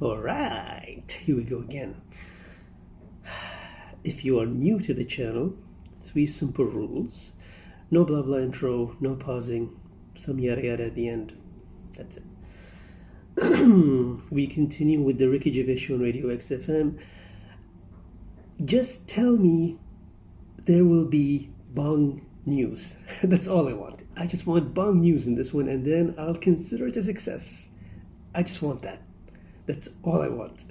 Alright, here we go again. If you are new to the channel, 3 simple rules. No blah blah intro, no pausing, some yada yada at the end. That's it. We continue with the Ricky Gervais Show on Radio XFM. Just tell me there will be bong news. That's all I want. I just want bong news in this one, and then I'll consider it a success. I just want that. That's all I want.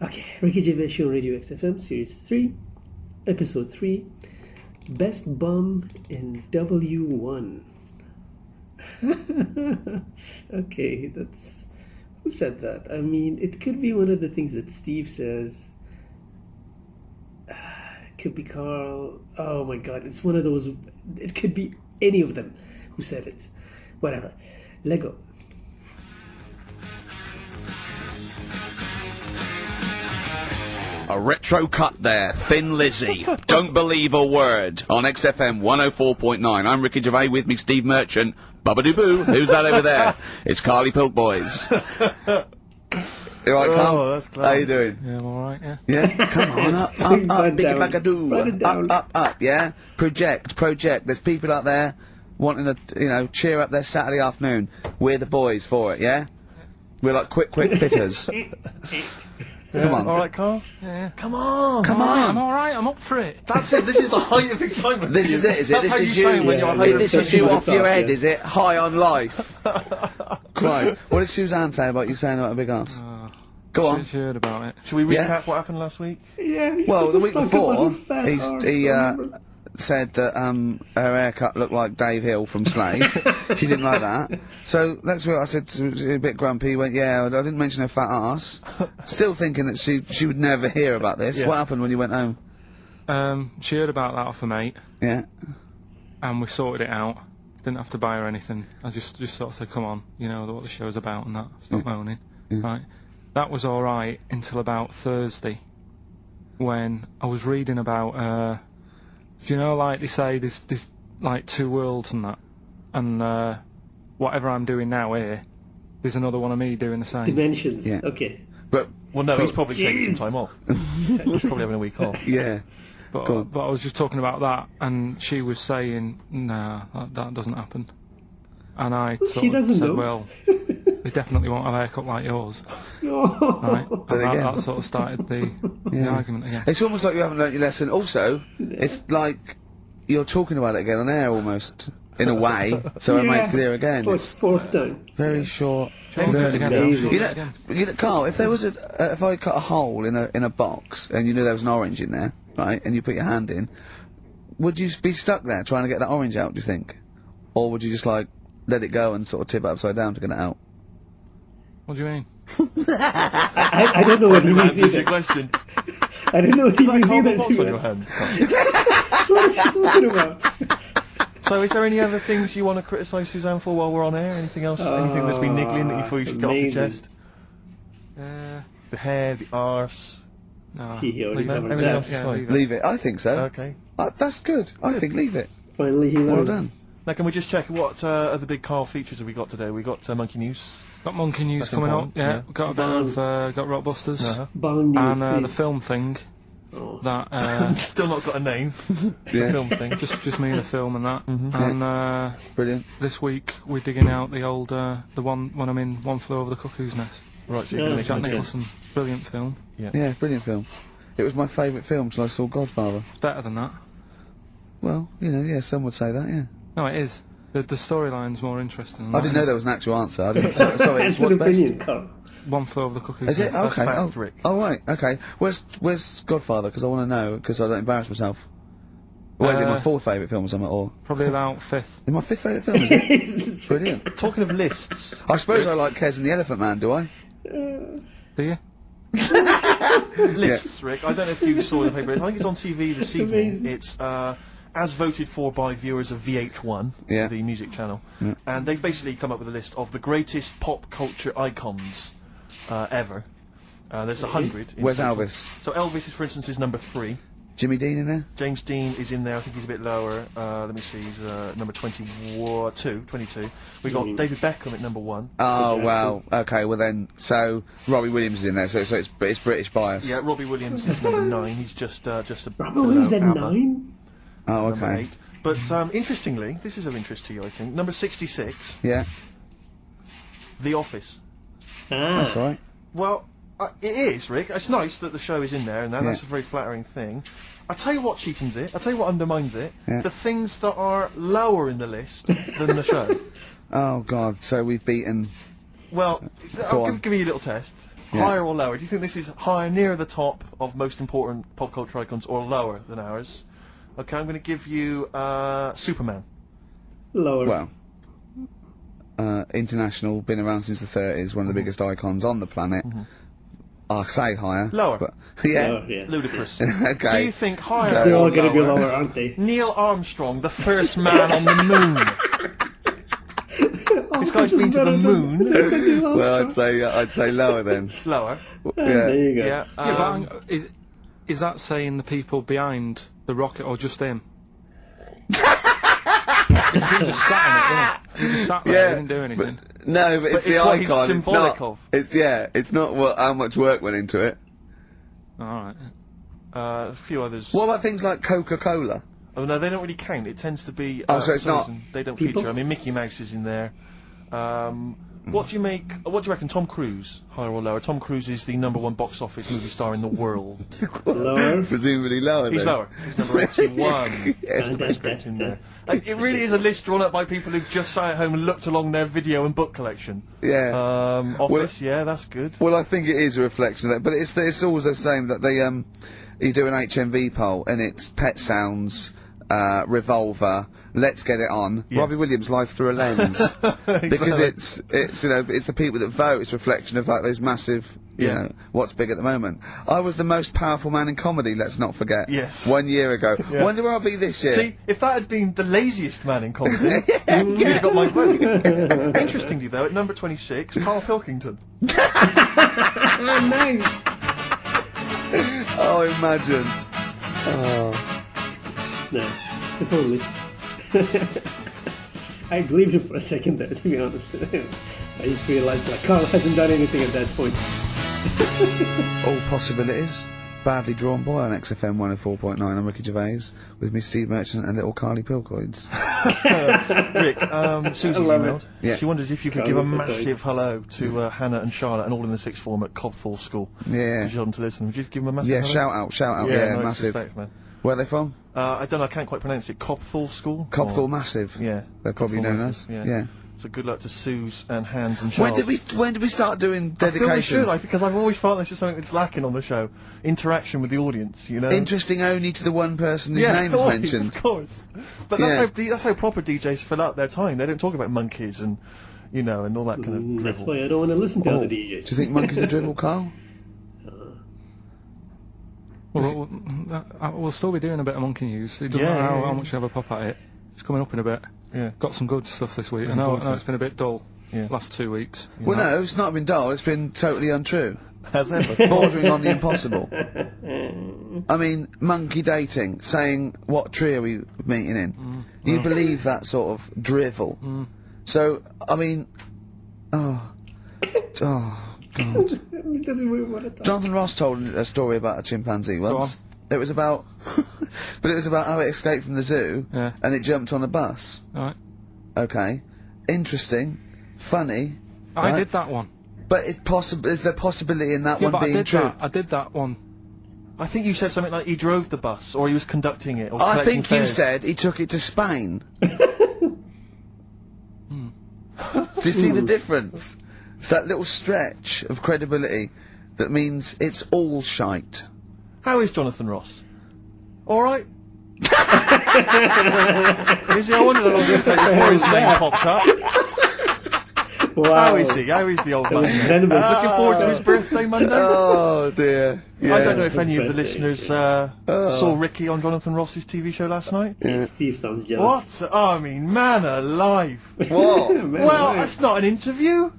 Okay, Ricky Gervais Show on Radio XFM, Series 3, Episode 3, Best Bum in W1. Okay, that's... Who said that? I mean, it could be one of the things that Steve says. It could be Carl. Oh my god, it's one of those... It could be any of them who said it. Whatever. Lego. A retro cut there, Thin Lizzy. Don't believe a word. On XFM 104.9. I'm Ricky Gervais, with me Steve Merchant. Bubba-doo-boo. Who's that over there? It's Carly Pilk Boys. You alright, Carl? Oh, that's clever. How you doing? Yeah, I'm alright, yeah. Yeah? Come on, up, biggie bagadoo. Up, yeah? Project. There's people out there wanting to, cheer up their Saturday afternoon. We're the boys for it, yeah? We're like quick fitters. Come on. Alright, Carl? Yeah. Come on! I'm alright, I'm up for it. That's it, this is the height of excitement. This is it, is it? This is you. When you're This is you off your head, is it? High on life. Christ. What did Suzanne say about you saying about a big ass? Go on. She heard about it. Should we recap what happened last week? Yeah. Well, the week before, he said said that her haircut looked like Dave Hill from Slade. She didn't like that. So next week I said, she was a bit grumpy, he went, yeah, I didn't mention her fat ass. Still thinking that she would never hear about this. Yeah. What happened when you went home? She heard about that off her mate, Yeah. and we sorted it out. Didn't have to buy her anything. I just sort of said, come on, you know what the show's about and that. Stop moaning. Yeah. Right. That was alright until about Thursday, when I was reading about, do you know, like they say, there's like 2 worlds and that, and whatever I'm doing now here, there's another one of me doing the same. Dimensions. Yeah. Okay. But, Well, no, he's probably taking some time off. He's probably having a week off. yeah. Go on. But I was just talking about that, and she was saying, nah, that doesn't happen. And I Well, sort she of doesn't said, know. well, they definitely won't have a haircut like yours. Right? And that sort of started the argument again. It's almost like you haven't learnt your lesson. Also, it's like you're talking about it again on air almost, in a way, so our mates can hear again. It's like 4th time. Very short Shall we do it learning again? curve. Amazing. You know, Carl, if there was if I cut a hole in a box and you knew there was an orange in there, right, and you put your hand in, would you be stuck there trying to get that orange out, do you think? Or would you just like let it go and sort of tip it upside down to get it out? What do you mean? I don't know what he means Answer either. your question. I don't know what he Is that means cardboard either. box on your hand? What is he talking about? So, is there any other things you want to criticise Suzanne for while we're on air? Anything else? Anything that's been niggling that you thought you should get off your amazing. chest? The hair, the arse. No. He already Leave it. covered Everything that. else is fine. Leave it. Leave it. I think so. Okay. That's good. I think leave it. Finally he learns. Well done. Now, can we just check what other big Carl features have we got today? We got Monkey News. Got Monkey News That's coming up, important, yeah. Got a bit of, got Rockbusters. Bong news, And the please. film thing, Oh. that, Still not got a name. Yeah. The film thing. just me and the film and that. Mhm. And, Brilliant. this week we're digging out the old, the one when I'm in One Flew Over the Cuckoo's Nest. Right, so you're Yeah. going to Jack make Nicholson, brilliant film. Yeah, brilliant film. It was my favourite film till I saw Godfather. It's better than that. Well, yeah, some would say that, yeah. No, it is. The storyline's more interesting than I that, didn't know there was an actual answer. I didn't. Sorry, It's it's what's an best. opinion, Carl. One Flew Over the Cuckoo's Is it? Nest. That's Okay. fact, Oh, Rick. oh, right. Okay. Where's Godfather? Because I want to know. Because I don't embarrass myself. Or is it my 4th favourite film or something? Or Probably about 5th. is my 5th favourite film? Is it? Brilliant. Talking of lists. I suppose I like Kez and the Elephant Man. Do I? Do you? Lists, Rick. I don't know if you saw your favourite. I think it's on TV this evening. amazing. It's as voted for by viewers of VH1, Yeah. the music channel, Yeah. and they've basically come up with a list of the greatest pop culture icons ever. There's 100. in Where's total. Elvis? So Elvis is, for instance, is number 3. Jimmy Dean in there? James Dean is in there. I think he's a bit lower. Let me see. He's number 22. We got David Beckham at number 1. Oh, well, okay, well then, so Robbie Williams is in there, so it's British bias. Yeah, Robbie Williams is number 9. He's just a Robbie Williams at 9? Oh, number okay. 8. But interestingly, this is of interest to you, I think. Number 66. Yeah. The Office. That's right. Well, it is, Rick. It's nice that the show is in there, and that's a very flattering thing. I tell you what cheapens it. I tell you what undermines it. Yeah. The things that are lower in the list than the show. Oh God! So we've beaten. Well, give me a little test. Yeah. Higher or lower? Do you think this is higher, near the top of most important pop culture icons, or lower than ours? Okay, I'm going to give you Superman. Lower. Well, international, been around since the 30s, one of the biggest icons on the planet. I'll say higher. Lower. But, yeah. Lower, yeah. Ludicrous. Okay. Do you think higher? So- They're all or going to be lower? lower, aren't they? Neil Armstrong, the first man on the moon. This guy's been to the moon. Well, I'd say lower then. Lower. There Yeah. you go. Yeah. Yeah, but is that saying the people behind the rocket or just him? He just sat in it, didn't he? He just sat there, Yeah, he didn't do anything. No, but it's the it's what icon. he's symbolic it's not, of. It's not how much work went into it. Alright. A few others. What about things like Coca-Cola? Oh no, they don't really count. It tends to be. Oh, so for it's some not reason, they don't people? feature. I mean, Mickey Mouse is in there. What do you make? What do you reckon? Tom Cruise, higher or lower? Tom Cruise is the #1 box office movie star in the world. Lower. Presumably lower. He's then. lower. He's number 81. Yes. That's in there. Like, it really is a list drawn up by people who've just sat at home and looked along their video and book collection. Yeah. Office, yeah, that's good. Well, I think it is a reflection of that, but it's always the same that they you do an HMV poll and it's Pet Sounds, Revolver, Let's Get It On, Yeah. Robbie Williams' Life Through a Lens, because it's it's the people that vote. It's a reflection of like those massive, you know, what's big at the moment. I was the most powerful man in comedy. Let's not forget. Yes. 1 year ago. Yeah. Wonder where I'll be this year. See, if that had been the laziest man in comedy, you'd have got my vote. Interestingly, though, at number 26, Karl Pilkington. Nice. Oh, imagine. Oh. No, if only. I believed him for a second there, to be honest. I just realised like Karl hasn't done anything at that point. All possibilities. Badly Drawn Boy on XFM 104.9. I'm Ricky Gervais with me, Steve Merchant, and little Carly Pilkington. Rick, Susie's love emailed. Yeah. She wonders if you could Carly give a Pilkington. massive hello to Hannah and Charlotte and all in the sixth form at Cobthall School. Yeah. Would you want them to listen? Would you give them a massive Yeah, hello? shout out. Yeah, Yeah, no massive. disrespect, man. Where are they from? I don't know, I can't quite pronounce it. Cobthall School? Cobthall Or- Massive. Yeah. They're probably Cobthall known Massive, as. yeah. So good luck to Suze and Hans and When Charles. did we start doing I feel we dedications? should, because I've always felt that's just something that's lacking on the show. Interaction with the audience, you know? Interesting only to the one person whose Yeah, name of is course, mentioned. of course. But Yeah. that's how proper DJs fill out their time. They don't talk about monkeys and, you know, and all that kind of That's drivel. why I don't want to listen to Oh. other Do DJs. you think monkeys are drivel, Carl? We'll still be doing a bit of monkey news. It doesn't Yeah, matter yeah, how yeah. much you have a pop at it. It's coming up in a bit. Yeah. Got some good stuff this week. I Looking know forward to it's been a bit dull Yeah. last 2 weeks. Well, no, it's not been dull. It's been totally untrue. As ever. Bordering on the impossible. I mean, monkey dating, saying what tree are we meeting in? You believe that sort of drivel. So, I mean, oh God. It doesn't really want to talk. Jonathan Ross told a story about a chimpanzee once. It was about, but it was about how it escaped from the zoo Yeah. and it jumped on a bus. Right. Okay, interesting, funny. I right? did that one. But it's possible. Is there possibility in that Yeah, one but being true? I did that one. I think you said something like he drove the bus, or he was conducting it, or I collecting think you fares. said he took it to Spain. Do you see the difference? It's that little stretch of credibility that means it's all shite. How is Jonathan Ross? Alright? Is he? I wondered how long it would take before his name popped up. Wow. How is he? How is the old That was man? venomous. Looking forward to his birthday Monday? Oh dear. Yeah. I don't know if His any of the birthday, listeners saw Ricky on Jonathan Ross's TV show last night. Yeah, Steve sounds jealous. What? Oh, I mean, man alive. What? Man, Well, right. that's not an interview.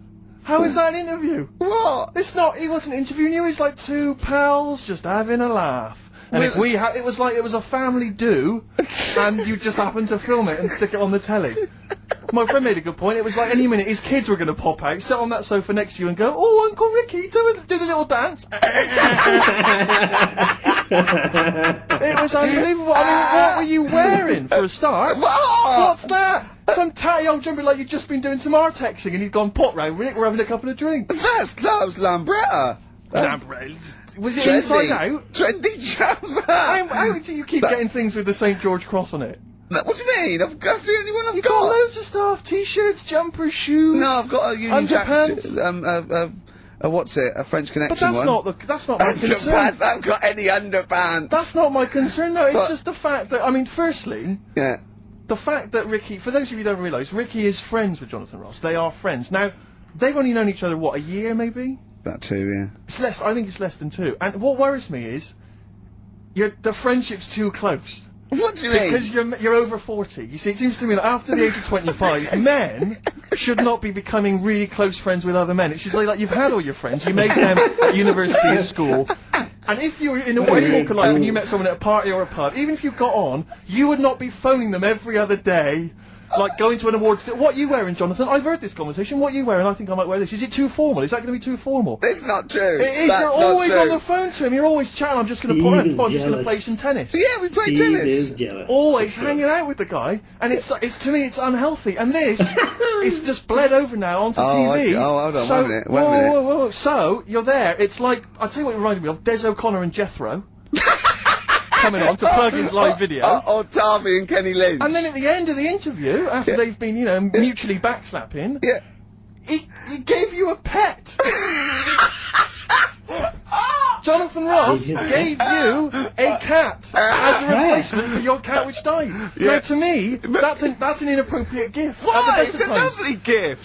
How is that an interview? What? It's not. He wasn't interviewing you. He's like two pals just having a laugh. And if we it was like it was a family do, and you just happened to film it and stick it on the telly. My friend made a good point. It was like any minute his kids were going to pop out, sit on that sofa next to you and go, "Oh, Uncle Ricky, do the little dance." It was unbelievable. I mean, what were you wearing for a start? What's that? Some tatty old jumper like you'd just been doing some artexing and you'd gone pot round with it. We're having a couple of drinks. That was Lambretta. Was it inside out? Trendy jumper. How do you keep getting things with the St George cross on it? What do you mean? That's the only one I've You've got. got loads of stuff: t-shirts, jumpers, shoes. No, I've got a Union Jack. Underpants. What's it? A French Connection But that's one. that's not my concern. Underpants. I haven't got any underpants. That's not my concern. No, it's just the fact that firstly, Yeah. the fact that Ricky, for those of you who don't realise, Ricky is friends with Jonathan Ross. They are friends. Now, they've only known each other, what, a year maybe? About 2, yeah. I think it's less than 2. And what worries me is, the friendship's too close. What do you mean? Because you're over 40. You see, it seems to me that after the age of 25, men should not be becoming really close friends with other men. It should be like you've had all your friends, you made them at university and school, and if you were in a way walk of life and you met someone at a party or a pub, even if you got on, you would not be phoning them every other day. Like going to an awards. What are you wearing, Jonathan? I've heard this conversation. What are you wearing? I think I might wear this. Is it too formal? Is that going to be too formal? That's not true. It is. You're always on the phone to him. You're always chatting. I'm just going to put it. I'm just going to play some tennis. Yeah, we play Steve tennis. is jealous. Always hanging out with the guy, and it's to me it's unhealthy. And this it's just bled over now onto TV. Hold on, so, one minute. One minute. Whoa. So you're there. It's like I'll tell you what it reminded me of: Des O'Connor and Jethro. Coming on to plug his live video. Or Tarvey and Kenny Lynch. And then at the end of the interview, after they've been, mutually backslapping, he gave you a pet. Jonathan Ross gave you a cat as a replacement for your cat which died. Now, to me, that's an inappropriate gift. Why? It's a lovely gift.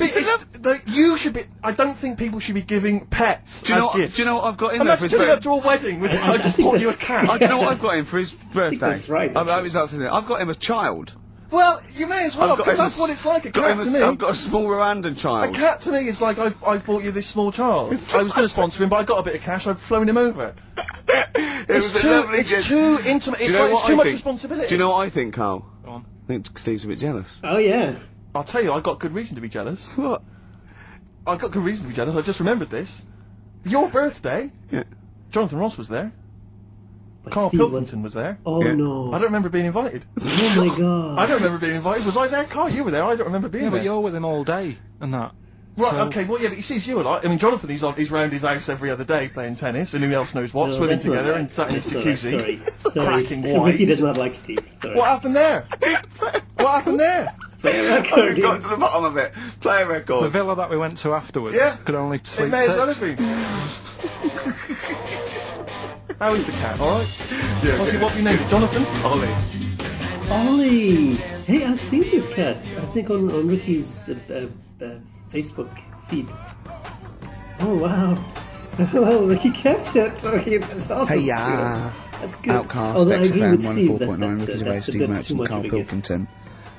You should be. I don't think people should be giving pets as gifts. Do you know what I've got in there I'm for his turning birthday? up to a wedding with I just bought you a cat. Do you know what I've got him for his birthday? that's right, I've got him as child. Well, you may as well, I've got because him that's as- what it's like. A got cat him to as- me. I've got a small Rwandan A child. cat to me is like I bought you this small child. I was going to sponsor him, but I got a bit of cash. I've flown him over. It's too intimate. It's like it's too much responsibility. Do you know what I think, Carl? Go on. I think Steve's a bit jealous. Oh yeah. I'll tell you, I got good reason to be jealous. What? I got good reason to be jealous. I just remembered this. Your birthday. Yeah. Jonathan Ross was there. But Karl Steve Pilkington was there. Oh Yeah. no. I don't remember being invited. Oh my god. I don't remember being invited. Was I there, Carl? You were there. I don't remember being Yeah, there. but you're with him all day and that. Right, So- okay, well, yeah, but he sees you a lot. I mean, Jonathan, he's round his house every other day playing tennis, and who else knows what, No, swimming that's not together right. and sat in his That's not right. jacuzzi. Sorry. Cracking So wine. Ricky does not like Steve. Sorry. What happened there? What happened there? Play a I've record. got to the bottom of it. Play a The record. villa that we went to afterwards Yeah. could only sleep It may as well six. have been. How is the cat, alright? Yeah. What have you named it? Jonathan? Ollie. Ollie! Hey, I've seen this cat. I think on Ricky's Facebook feed. Oh wow! Well, Ricky kept it. Okay, that's awesome. Hey-ya. That's good. Outcast, Although I agree XFM, with Steve, 104.9, Ricky Gervais, that's a Steve bit too Merchant, much Karl of a gift. Pilkington.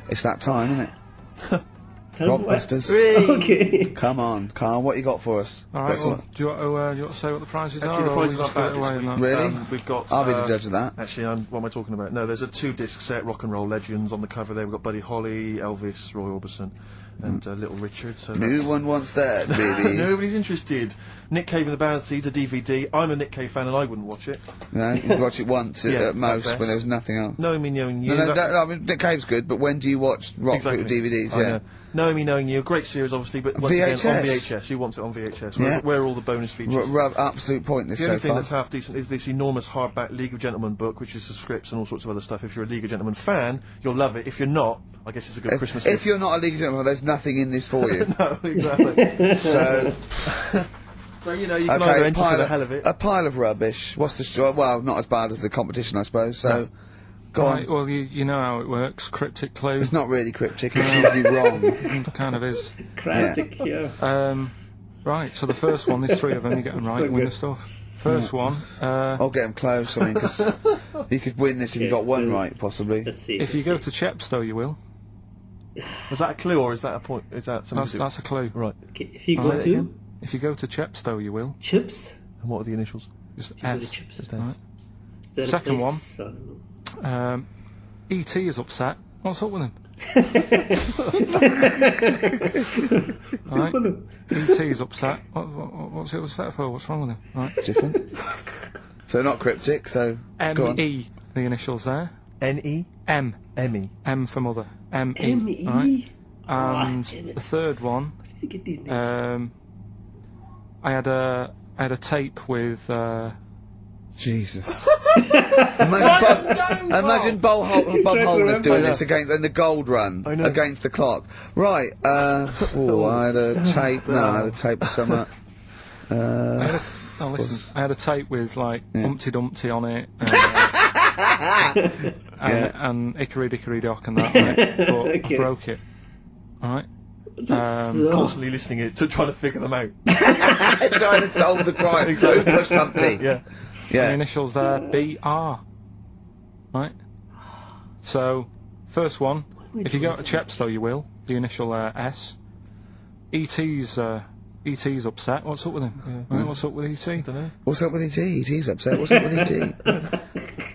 It's that time, isn't it? Tell him what- Rockbusters. Okay. Come on, Carl, what you got for us? All right, well, do you want to say what the prizes Actually, are? the or prizes we aren't just get bad away this in week. that? Really? We've got... I'll be the judge of that. Actually, what am I talking about? No, there's a 2-disc set, Rock and Roll Legends, on the cover there. We've got Buddy Holly, Elvis, Roy Orbison, and Little Richard. So No that's- one wants that, baby. Nobody's interested. Nick Cave and the Bad Seeds, a DVD. I'm a Nick Cave fan and I wouldn't watch it. No, you can watch it once Yeah, at most at when best. there's nothing else. Knowing Me, Knowing You. No, that's- I mean, Nick Cave's good, but when do you watch rock Exactly. DVDs? I Yeah. know. Knowing Me, Knowing You, a great series, obviously, but once again, on VHS. VHS. Who wants it on VHS? Yeah. Where are all the bonus features? Absolute pointless The so only thing far. that's half decent is this enormous hardback League of Gentlemen book, which is the scripts and all sorts of other stuff. If you're a League of Gentlemen fan, you'll love it. If you're not, I guess it's a good Christmas If gift. you're not a League of Gentlemen, there's nothing in this for you. No, exactly. So, So, you know, you can either enter for the hell of it. a pile of rubbish. What's the well, not as bad as the competition, I suppose. So, No. go Right, on. well, you know how it works. Cryptic clue. It's not really cryptic. It's usually wrong. Kind of is. Cryptic, yeah. Right, so the first one, there's 3 of them, you get them right, So you win good. the stuff. First one, I'll get him close. I mean, 'cause you could win this if you Okay, got one let's- right, possibly. Let's see. if you go to Chepstow, you will. Was that a clue or is that a point? Is that something? That's a clue. Right. Okay, if you I'll go say it to again. If you go to Chepstow, you will. Chips, And what are the initials? Just you go to S. Chips. Right. that a Second one. place? I don't know. E.T. is upset. What's up with him? Right. E.T. is upset. What's he upset for? What's wrong with him? Right. Different. So not cryptic, so go on. M.E. The initials there. N-E? M. M-E. M for mother. M.E. M.E.? Right. Ah, And damn it. the third one, Where did he get these names? I had a tape with Jesus. Imagine Bob Holness doing this against in the gold run I know. against the clock. Right. I had a tape. No, I had a tape with some. I had a tape with like Humpty Dumpty on it, and Hickory Dickory Dock and that, right? But Okay. I broke it. Alright? Constantly listening to trying to figure them out. Trying to solve the crime. Exactly. Who pushed Humpty? Yeah. The Yeah. initials there, B.R. Right? So, first one, if you go to Chepstow you will, the initial S. E.T.'s upset. What's up with him? Right, what's up with E.T.? Dunno. What's up with E.T.? E.T.'s upset. What's up with E.T.?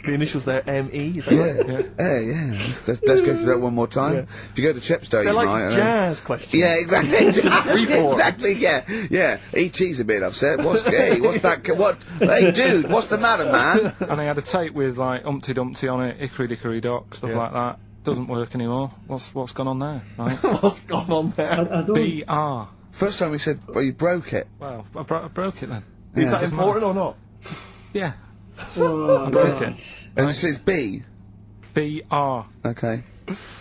The initials there, M-E, is that right? Yeah. Let's go through that one more time. Yeah. If you go to Chepstow, They're you like might. jazz questions. Yeah, exactly. Free-for-all. Exactly. Yeah. E.T.'s a bit upset. What's that? What? Hey, dude, what's the matter, man? And I had a tape with like Humpty Dumpty on it, Hickory Dickory Dock, stuff Yeah. like that. Doesn't work anymore. What's gone on there? Right? What's gone on there? Are those... B.R. First time we said, well, you broke it. Well, I broke it then. Is that doesn't important or not? Yeah. Oh, I broke God. it. And it's B. B.R. Okay.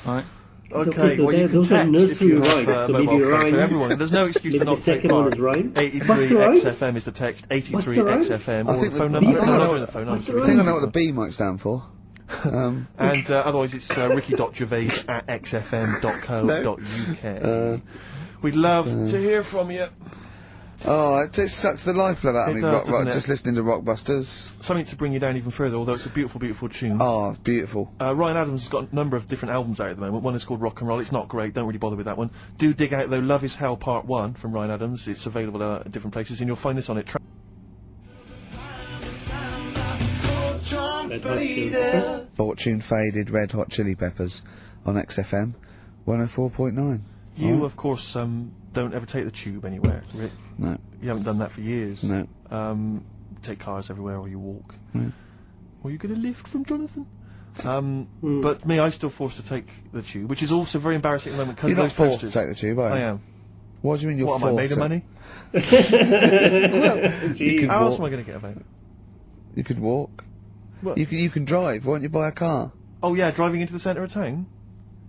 Right? Okay, so well you can those are text if nursery you have rhymes, so mobile maybe phones rhyme. to everyone. And there's no excuse Maybe to not the take second one part. is rhyme. 83 Buster Rhymes? XFM is the text. 83 Buster Rhymes? XFM I or think the phone the- number. I No, think I not know- doing the phone Buster number. I think I Rhymes. know what the B might stand for. And otherwise it's ricky.gervais@xfm.co.uk. We'd love to hear from you. Oh, it just sucks the lifeblood out of It me. does, doesn't it? Just listening to Rockbusters. Something to bring you down even further, although it's a beautiful, beautiful tune. Oh, beautiful. Ryan Adams has got a number of different albums out at the moment. One is called Rock and Roll. It's not great. Don't really bother with that one. Do dig out, though, Love is Hell Part 1 from Ryan Adams. It's available at different places, and you'll find this on it. Red Hot Chili Peppers. Fortune Faded, Red Hot Chili Peppers on XFM 104.9. You, Alright. of course, don't ever take the tube anywhere, Rick. No. You haven't done that for years. No. Take cars everywhere or you walk. No. Or you get a lift from Jonathan. But me, I'm still forced to take the tube, which is also very embarrassing at the moment because You're those not forced to posters. take the tube, are you? I am. What do you mean you're What forced am I, made of to? money? Jeez. How else walk. am I going to get about? You could walk. What? You can drive. Why don't you buy a car? Oh yeah, driving into the centre of town?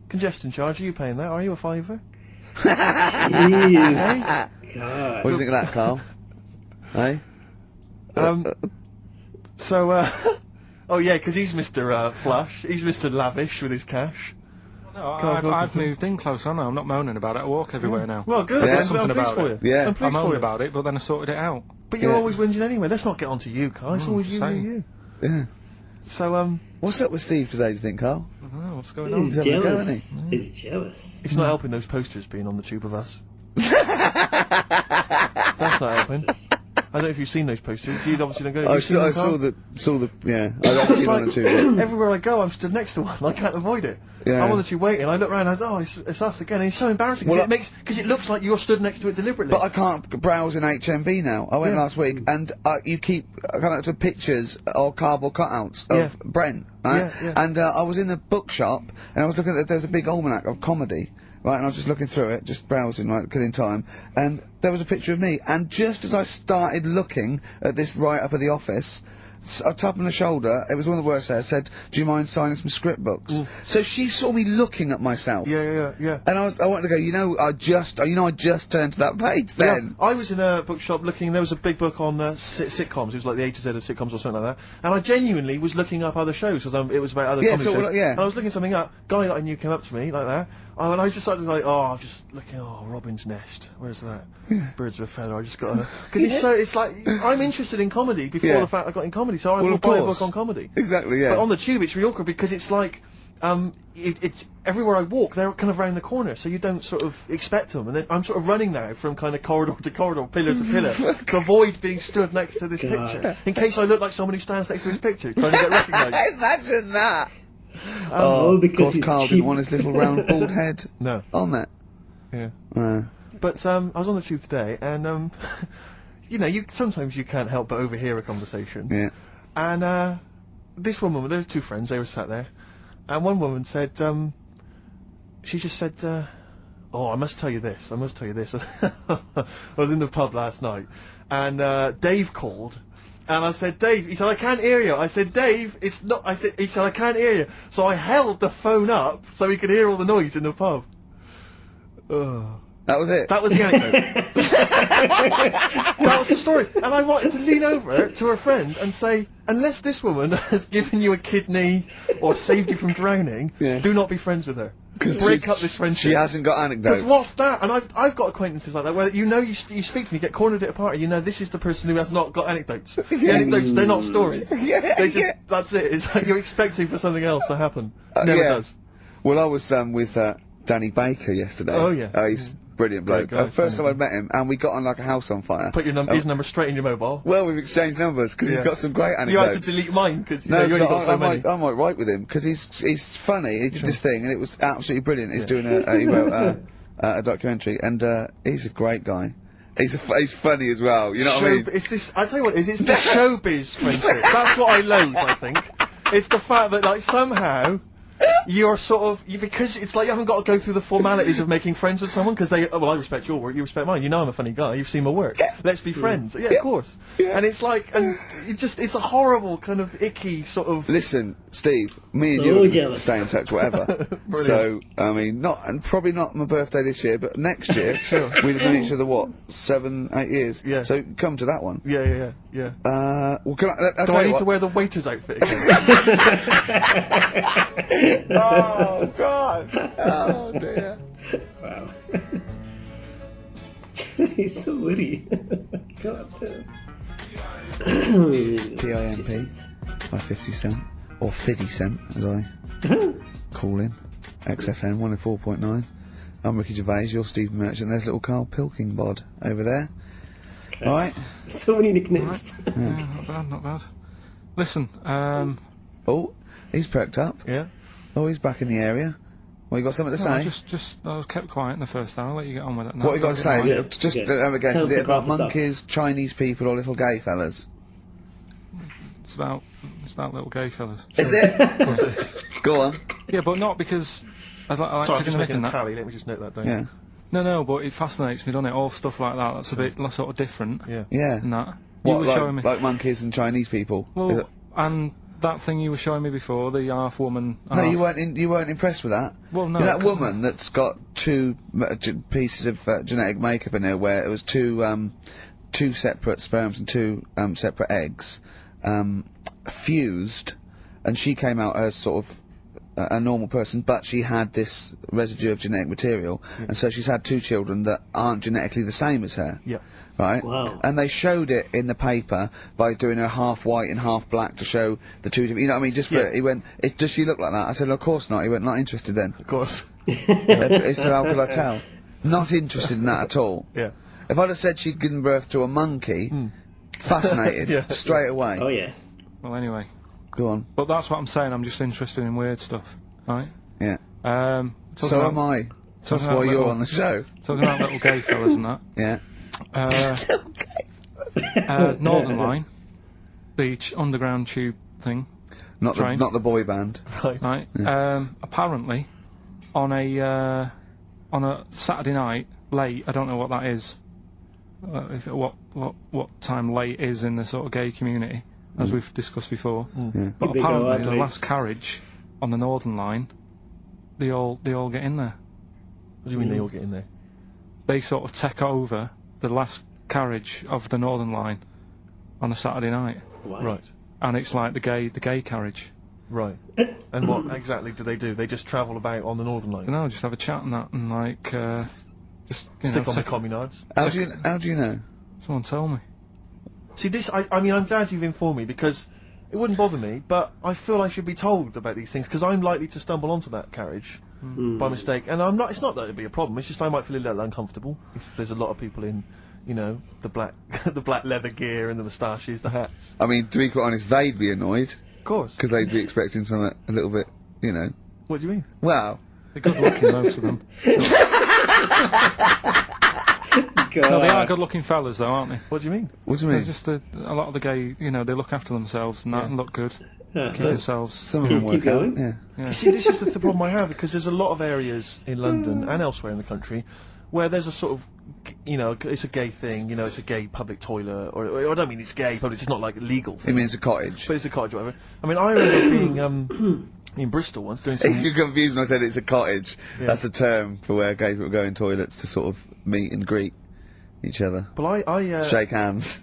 Congestion charge, are you paying that? Are you a fiver? Jeez. God. What do you think of that, Carl? Hey? Oh yeah, because he's Mr. Flush. He's Mr. Lavish with his cash. No, Carl I've Pilkington. moved in closer. I know. I'm not moaning about it. I walk everywhere now. Well, good. Yeah. I'm Something pleased about for it. you. Yeah. I'm I pleased for moaned you. about it, but then I sorted it out. But you're Yeah. always whinging anyway. Let's not get on to you, Carl. It's always you, same. you. Yeah. So, What's up with Steve today, do you think, Carl? I don't know what's going on. He's having a go, jealous. isn't He's jealous. it's not helping those posters being on the tube of us. That's not helping. I don't know if you've seen those posters. You obviously don't go. Have I you seen them, saw Carl? the, yeah. I haven't It's seen on the like, tube. everywhere I go, I'm stood next to one. I can't avoid it. Yeah. I'm on the tube waiting. I look around. It's us again. And it's so embarrassing Well, because it looks like you're stood next to it deliberately. But I can't browse in HMV now. I went Yeah. last week, and you keep coming up to pictures or cardboard cutouts of Brent, right? Yeah, yeah. And I was in a bookshop, and I was looking at there's a big almanac of comedy, right? And I was just looking through it, just browsing, right, killing time, and there was a picture of me. And just as I started looking at this right up at the office, a tap on the shoulder, it was one of the worst there, said, "Do you mind signing some script books?" So she saw me looking at myself. Yeah. And I wanted to go, I just turned to that page then. Yeah, I was in a bookshop looking. There was a big book on sitcoms. It was like the A to Z of sitcoms or something like that. And I genuinely was looking up other shows because it was about other comedy shows. Yeah. And I was looking something up. Guy that I knew came up to me like that. And I just started like, just looking. Oh, Robin's Nest. Where's that? Birds of a Feather. I just got because it's like I'm interested in comedy before Yeah. the fact I got in comedy. So I Well, will of buy a course. book on comedy. Exactly, yeah. But on the tube, it's really awkward because it's like it's everywhere I walk, they're kind of round the corner, so you don't sort of expect them. And then I'm sort of running now from kind of corridor to corridor, pillar to pillar, to avoid being stood next to this picture, in case I look like someone who stands next to his picture, trying to get recognised. Imagine that. because of course, he's Carl cheap. didn't want his little round bald head No. on that. Yeah. Uh, But I was on the tube today, and you know, sometimes you can't help but overhear a conversation. yeah. And this one woman, there were two friends, they were sat there, and one woman said, she just said, oh, I must tell you this. I was in the pub last night, and Dave called, and I said, Dave, he said, I can't hear you. I said, Dave, it's not, he said, I can't hear you. So I held the phone up so he could hear all the noise in the pub. That was it. That was the anecdote. That was the story. And I wanted to lean over to her friend and say, unless this woman has given you a kidney or saved you from drowning, do not be friends with her. Break up this friendship. She hasn't got anecdotes. Because what's that? And I've got acquaintances like that, where you speak to me, get cornered at a party, this is the person who has not got anecdotes. The anecdotes, they're not stories. That's it. It's like you're expecting for something else to happen. Never does. Well, I was with Danny Baker yesterday. Oh, yeah. He's brilliant bloke. Great guy, First time funny I'd met him, and we got on like a house on fire. Put his number straight in your mobile. Well, we've exchanged numbers because he's got some great anecdotes. You had to delete mine because you only got so many. I might write with him because he's funny. He did this thing and it was absolutely brilliant. He's doing he wrote a documentary, and he's a great guy. He's funny as well. You know what I mean? It's this. I tell you what, it's the showbiz friendship. That's what I loathe. I think it's the fact that like somehow. You're sort of because it's like you haven't got to go through the formalities of making friends with someone because I respect your work, you respect mine. You know I'm a funny guy. You've seen my work. Let's be friends. Yeah, of course. And it's like, and it's a horrible kind of icky sort of. Listen, Steve, me and So you jealous. stay in touch, whatever. So I mean, probably not my birthday this year, but next year we've known each other 7, 8 years. Yeah. So come to that one. Yeah. Well, can Do I need to wear the waiter's outfit again? Oh God! Oh dear! Wow. He's so witty. God damn. PIMP by 50 Cent, or 50 Cent as I call him. XFM 104.9. I'm Ricky Gervais, you're Steve Merchant. There's little Karl Pilkington over there. All right. So many nicknames. Yeah, not bad. Listen, Oh, he's perked up. Yeah. Oh, he's back in the area. Well, you got something to I say? I was kept quiet in the first hour. I'll let you get on with it now. What you got to say? Is it just have a guess? Tell Is it the about crowd to monkeys, Chinese people, or little gay fellas? It's about little gay fellas. Is it? Of course it is. Go on. Yeah, but not because I like Sorry, I'm taking just a mick making in a that. tally. Let me just note that down. Yeah. No, but it fascinates me, doesn't it? All stuff like that. That's a bit sort of different. Yeah. Yeah. And that. What, You were showing me. like monkeys and Chinese people? Is Well, it- and that thing you were showing me before, the half woman. No, half. you weren't impressed with that. Well, no. You know that woman that's got two pieces of genetic makeup in her, where it was two separate sperms and two separate eggs fused, and she came out as sort of a normal person, but she had this residue of genetic material, and so she's had two children that aren't genetically the same as her. Yeah. Right? Wow. And they showed it in the paper by doing her half white and half black to show the two different, you know what I mean? Just for, he went, does she look like that? I said, of course not. He went, not interested then. Of course. He said, how could I tell? Not interested in that at all. Yeah. If I'd have said she'd given birth to a monkey, fascinated, Yeah. straight away. Oh yeah. Well, anyway. Go on. But that's what I'm saying. I'm just interested in weird stuff, right? Yeah. talking So about- am I. That's about why you're little- on the show. Talking about little gay fellas and that. Yeah. Northern Line, beach underground tube thing, Not Train. the boy band. Right. right? Apparently, on a Saturday night late, I don't know what that is. What time late is in the sort of gay community, as we've discussed before. Yeah. But They go out apparently, the late. last carriage on the Northern Line, they all get in there. What do you mean they all get in there? They sort of take over the last carriage of the Northern Line on a Saturday night, Wow. Right. and it's like the gay carriage. Right. And what exactly do? They just travel about on the Northern Line? You know, just have a chat and that, and like just Stick on the take- communards. How do you know? Someone tell me. See, this, I mean, I'm glad you've informed me because It wouldn't bother me, but I feel I should be told about these things because I'm likely to stumble onto that carriage by mistake. And I'm not. It's not that it'd be a problem. It's just I might feel a little uncomfortable if there's a lot of people in, you know, the black, the black leather gear and the moustaches, the hats. I mean, to be quite honest, they'd be annoyed. Of course. Because they'd be expecting something a little bit, you know. What do you mean? Well. They're good looking, most of them. No, they are good looking fellas though, aren't they? What do you mean? What do you mean? They're just a lot of the gay, you know, they look after themselves and that and look good. Keep themselves. Some of them work out. Yeah. You see, this is the problem I have, because there's a lot of areas in London and elsewhere in the country where there's a sort of, you know, it's a gay thing, you know, it's a gay public toilet, or I don't mean it's gay public, it's not like a legal thing. It means a cottage. But it's a cottage, whatever. I mean, I remember being, in Bristol once doing some... If you're confused when I said it's a cottage, that's a term for where gay people go in toilets to sort of meet and greet each other. Well, I shake hands.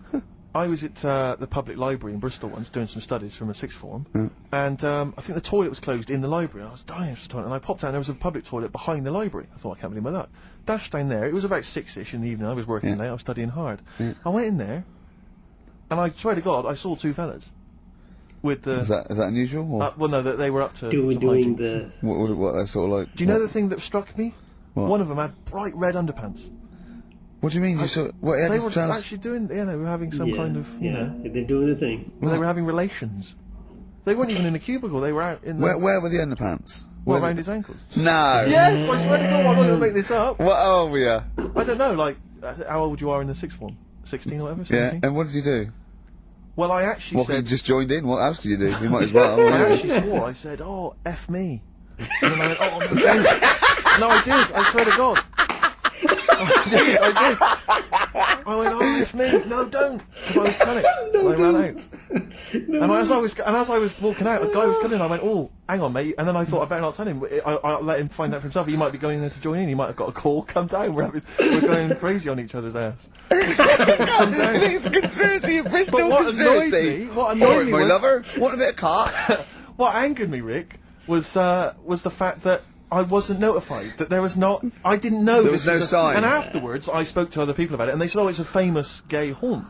I was at the public library in Bristol once doing some studies from a sixth form, and I think the toilet was closed in the library. I was dying for the toilet, and I popped out and there was a public toilet behind the library. I thought, I can't believe my luck. Dashed down there. It was about 6ish in the evening. I was working late. I was studying hard. I went in there, and I swear to God, I saw two fellas. With the is that unusual? Or? Well, no, they were up to doing the... What they're sort of like... Do you know the thing that struck me? What? One of them had bright red underpants. What do you mean? You saw... What, they were actually doing... Yeah, they were having some kind of, you know... they're doing the thing. Well, they were having relations. They weren't even in a cubicle, they were out in the... Where were the underpants? What, around his ankles? No! Yes, I swear to God, I'm not going to make this up. What old were you? I don't know, like, how old you are in the sixth form? 16 or whatever? 17? Yeah, and what did you do? Well, I actually said... you just joined in? What else did you do? You might as well. I actually swore, I said, oh, F me. And then I went, oh, I'm ashamed. No, I did, I swear to God. I did. I went, oh, F me. No, don't. Because I was panicked. No, I ran out. And as I was walking out, a guy was coming in, I went, oh, hang on, mate. And then I thought, I better not tell him. I'll let him find out for himself. He might be going in there to join in. He might have got a call. Come down. We're going crazy on each other's ass. Come down. It's a conspiracy, a Bristol But what conspiracy. Annoyed me my was, lover, want a bit of cart? What angered me, Rick, was the fact that I wasn't notified, that there was not... I didn't know there was no sign. And afterwards, I spoke to other people about it, and they said, oh, it's a famous gay haunt.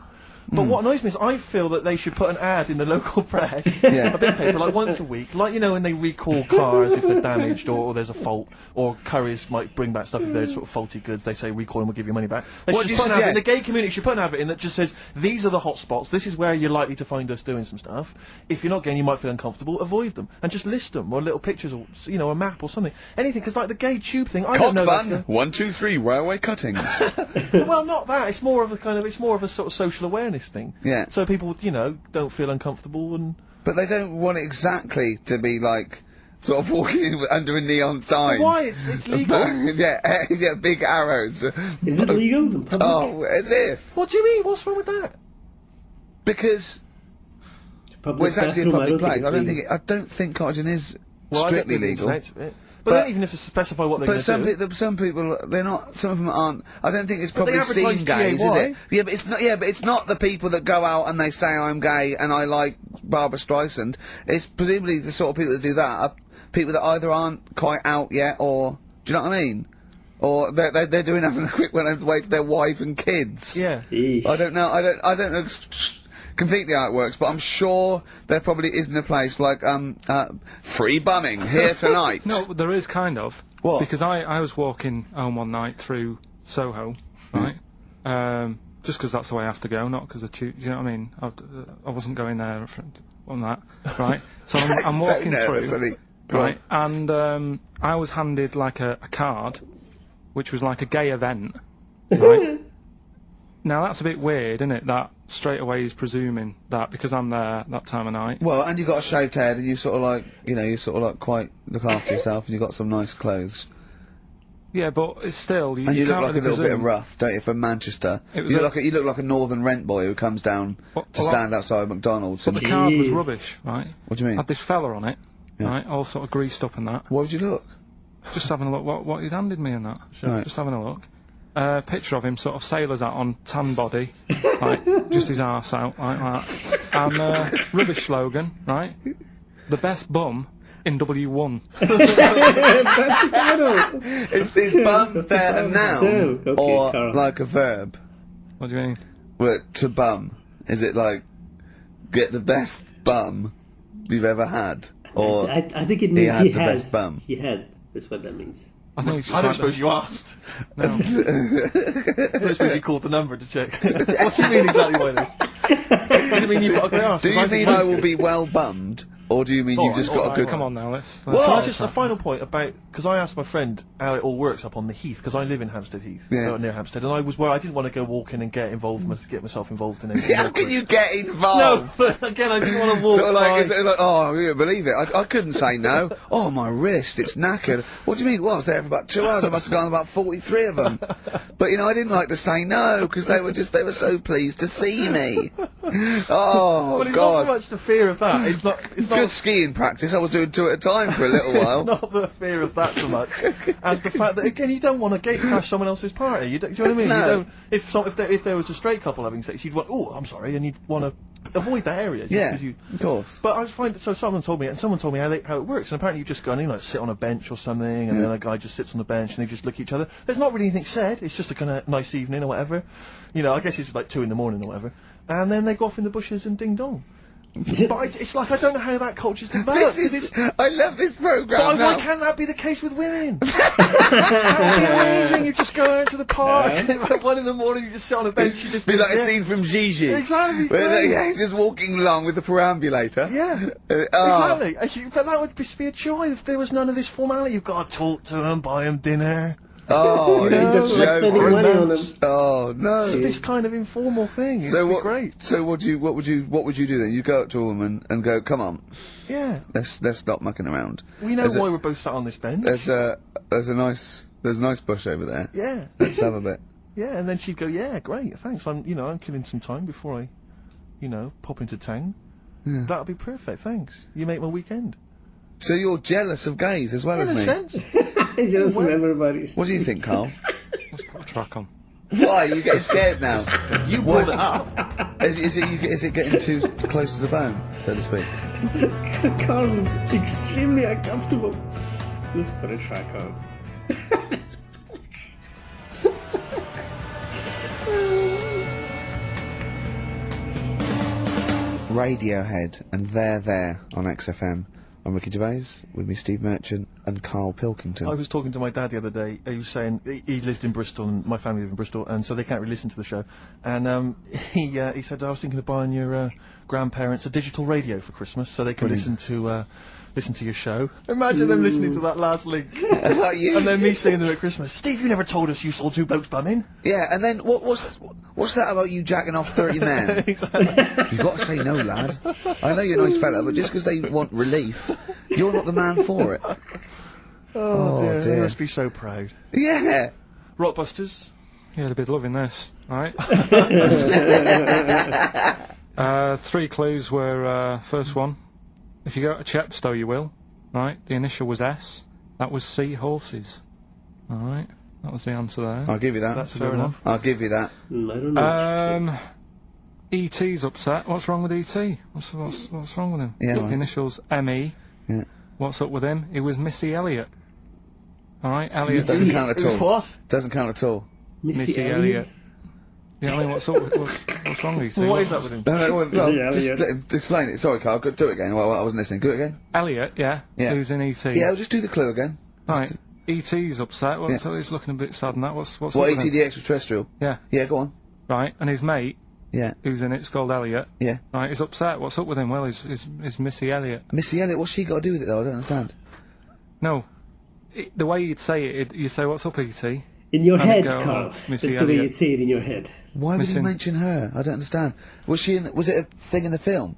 But what annoys me is I feel that they should put an ad in the local press, a bit of paper, like once a week, like, you know, when they recall cars if they're damaged or there's a fault, or couriers might bring back stuff if they're sort of faulty goods, they say recall and we'll give you money back. They What should do you put an ad in, the suggest? gay community should put an advert in that just says, these are the hot spots, this is where you're likely to find us doing some stuff. If you're not gay and you might feel uncomfortable, avoid them. And just list them, or little pictures, or, you know, a map or something. Anything, because like the gay tube thing, I don't know Cock that's fun, 1, 2, 3, railway cuttings. Well, not that. It's more of a sort of social awareness thing. Yeah. So people, you know, don't feel uncomfortable and... But they don't want it exactly to be like, sort of walking in under a neon sign. Why? It's legal. yeah, big arrows. Is it legal in public? Oh, as if. What do you mean? What's wrong with that? Because... Public Well, it's actually a bathroom, public place. I it's don't think cottaging is Well, strictly I don't legal. think it's But then even if to specify what they're going to do... Some people, they're not. Some of them aren't. I don't think it's But they probably advertise seen gays, is GAY. it? Yeah, but it's not. Yeah, but it's not the people that go out and they say I'm gay and I like Barbara Streisand. It's presumably the sort of people that do that are people that either aren't quite out yet, or do you know what I mean? Or they're doing having a quick run away to their wife and kids. Yeah. Eesh. I don't know. I don't know completely how it works, but I'm sure there probably isn't a place like free bumming here tonight. No, there is kind of. What? Because I was walking home one night through Soho, right? Just because that's the way I have to go, not because I choose. You know what I mean? I wasn't going there on that, right? So I'm walking through, right? And I was handed like a card, which was like a gay event, right? Now that's a bit weird, isn't it? That straight away he's presuming that because I'm there that time of night. Well, and you've got a shaved head, and you sort of like, you know, you sort of like quite look after yourself, and you've got some nice clothes. Yeah, but it's still And you look can't like a really little bit presume. rough, don't you, from Manchester? It was You look like a northern rent boy who comes down to stand outside McDonald's. But the and card was Jeez. rubbish, right? What do you mean? Had this fella on it, Yeah. right? All sort of greased up and that. Why would you look? Just having a look what he'd handed me and that. Right. Just having a look. Picture of him, sort of sailor's hat on, tan body, right? Just his arse out like that. And rubbish slogan, right? The best bum in W1. Is this bum That's there a a noun noun. Okay, or Karl. like a verb? What do you mean? Well, to bum, is it like get the best bum you've ever had? Or I think it means had the best bum. He had. That's what that means. I think it's I don't just like suppose you asked. no. I don't suppose you called the number to check. What do you mean exactly by this? Does it mean you've got a great arse? Do you mean I will be well bummed? Or do you mean you've just got a good... Come on now, let's Can I just a final point about, because I asked my friend how it all works up on the Heath, because I live in Hampstead Heath, near Hampstead, and I was where I didn't want to go walking and get myself involved in anything. How can you get involved? No, but again, I didn't want to walk. Sort of like, is it like, oh, you believe it? I couldn't say no. Oh, my wrist, it's knackered. What do you mean? Well, I was there for about 2 hours. I must have gone about 43 of them. But, you know, I didn't like to say no, because they were so pleased to see me. Oh, well, it's God. not so much the fear of that. It's not Good skiing practice. I was doing 2 at a time for a little while. It's not the fear of that so much as the fact that, again, you don't want to gate crash someone else's party. Do you know what I mean? No. You don't, if there was a straight couple having sex, you'd want, oh, I'm sorry, and you'd want to avoid that area. Yeah, of course. But I find, so someone told me how it works, and apparently you just go and, you know, sit on a bench or something, and then a guy just sits on the bench and they just look at each other. There's not really anything said, it's just a kind of nice evening or whatever. You know, I guess it's like 2 in the morning or whatever. And then they go off in the bushes and ding dong. But it's like, I don't know how that culture's developed. I love this programme. But why can't that be the case with women? That would be amazing. You just go out to the park, and at 1 in the morning you just sit on a bench, you just... Be like a scene from Gigi. Exactly. Where he's just walking along with the perambulator. Yeah, exactly. But that would just be a joy if there was none of this formality. You've got to talk to them, buy them dinner. Oh, He doesn't like spending money on them. Oh no! It's this kind of informal thing. It'd be great. So what would you do then? You go up to a woman and go, "Come on, yeah, let's stop mucking around." We know why we're both sat on this bench. There's a nice bush over there. Yeah. Let's have a bit. Yeah, and then she'd go, "Yeah, great, thanks. I'm killing some time before I, pop into town. Yeah. That'll be perfect. Thanks. You make my weekend." So you're jealous of gays as well as me? In a sense. He's jealous of everybody. What do you think, Carl? Let's put a track on. Why? You getting scared now? You brought it up. Is it getting too close to the bone, so to speak? Carl is extremely uncomfortable. Let's put a track on. Radiohead and They're There on XFM. I'm Ricky Gervais, with me Steve Merchant and Karl Pilkington. I was talking to my dad the other day. He was saying he lived in Bristol, and my family live in Bristol, and so they can't really listen to the show. And he said, I was thinking of buying your grandparents a digital radio for Christmas, so they can listen to your show. Imagine them listening to that last link, and then me singing them at Christmas. Steve, you never told us you saw 2 blokes bumming. Yeah, and then what's that about you jacking off 30 men? Exactly. You've got to say no, lad. I know you're a nice fella, but just because they want relief, you're not the man for it. Oh dear, they must be so proud. Yeah. Rockbusters. Yeah, they'd be loving this, right? 3 clues were, first one, if you go to Chepstow you will, right? The initial was S, that was sea horses. Alright, that was the answer there. I'll give you that. That's fair enough. I'll give you that. I don't know. E.T.'s upset. What's wrong with E.T.? What's wrong with him? Yeah, The right. initials M.E. Yeah. What's up with him? He was Missy Elliott. Alright, Elliott. Doesn't count at all. What? Doesn't count at all. Missy Elliott. Yeah, I mean, what's up with, what's wrong with E.T.? What is that with him? No, Yeah, just yeah. let him explain it. Sorry, Carl, do it again. Well, I wasn't listening. Do it again. Elliott, yeah. Yeah. Who's in E.T.? Yeah, just do the clue again. Right. E.T.'s upset. So he's looking a bit sad and that. What's What, up with E.T. him? the extraterrestrial? Yeah. Yeah, go on. Right, and his mate, Yeah. who's in it's called Elliot. Yeah. Right, he's upset. What's up with him? Well, he's Missy Elliott. Missy Elliott, what's she got to do with it, though? I don't understand. No. The way you'd say it, you say, what's up, E.T.? In your And head, go, Carl. Missy That's the way Elliott. you'd say it in your head. Why would you Missing. mention her? I don't understand. Was it a thing in the film?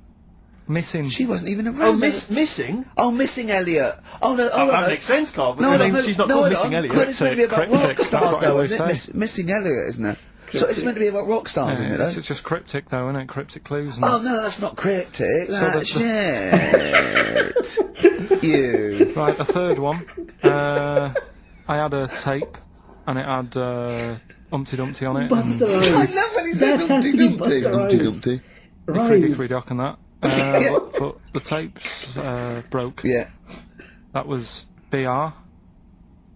Missing. She wasn't even around. Oh, missing? Oh, Missing Elliott. Oh, no, Oh, that makes sense, Carl, but she's not called Missing Elliott. It's meant to be about Cryptic, rock that's stars, what I though, always isn't it? say. Missing Elliott, isn't it? So it's meant to be about rock stars, isn't it, though? It's just cryptic, though, isn't it? Cryptic clues. And Oh, no, that's not cryptic. That's So shit. You. Right, the third one. I had a tape, and it had Humpty Dumpty on it. Buster I Rhymes. love when he says That has Humpty to be Dumpty. Buster Humpty Rhymes. Dumpty. Dickory Rhymes. Dock and that. But the tapes broke. Yeah. That was BR.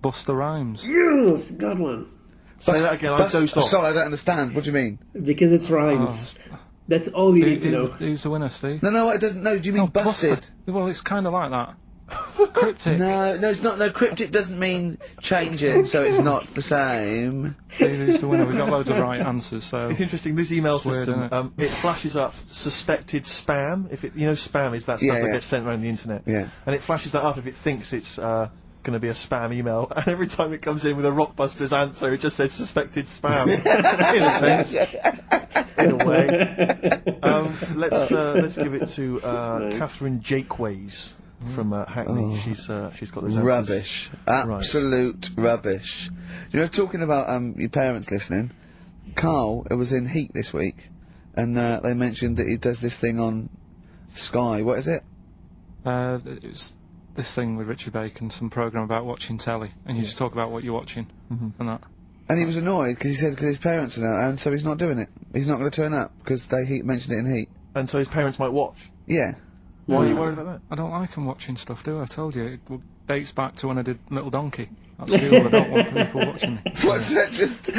Buster Rhymes. Yes, got one. Say that again, I dozed off. Sorry, I don't understand. What do you mean? Because it's rhymes. That's all you need to know. Who's the winner, Steve? No, it doesn't. No, do you mean busted? Well, it's kind of like that. Cryptic. No, it's not. No, cryptic doesn't mean changing, so it's not the same. Steve, who's the winner? We've got loads of right answers, so... It's interesting, this email system, weird, it flashes up suspected spam. If it, you know, spam is that stuff that gets sent around the internet. Yeah. And it flashes that up if it thinks it's going to be a spam email. And every time it comes in with a Rockbusters answer, it just says suspected spam. In a sense. In a way. Let's give it to Catherine Gervais from Hackney. She's got those answers. Rubbish. Absolute rubbish. You know, talking about your parents listening, Karl, it was in Heat this week, and they mentioned that he does this thing on Sky. What is it? It was this thing with Richard Bacon, some programme about watching telly, and you just talk about what you're watching and that. And he was annoyed because he said because his parents are there, and so he's not doing it. He's not going to turn up because they mentioned it in Heat. And so his parents might watch. Yeah. Why are you worried about that? I don't like them watching stuff, do I? I told you, it dates back to when I did Little Donkey at school. I don't want people watching me. What's that? Just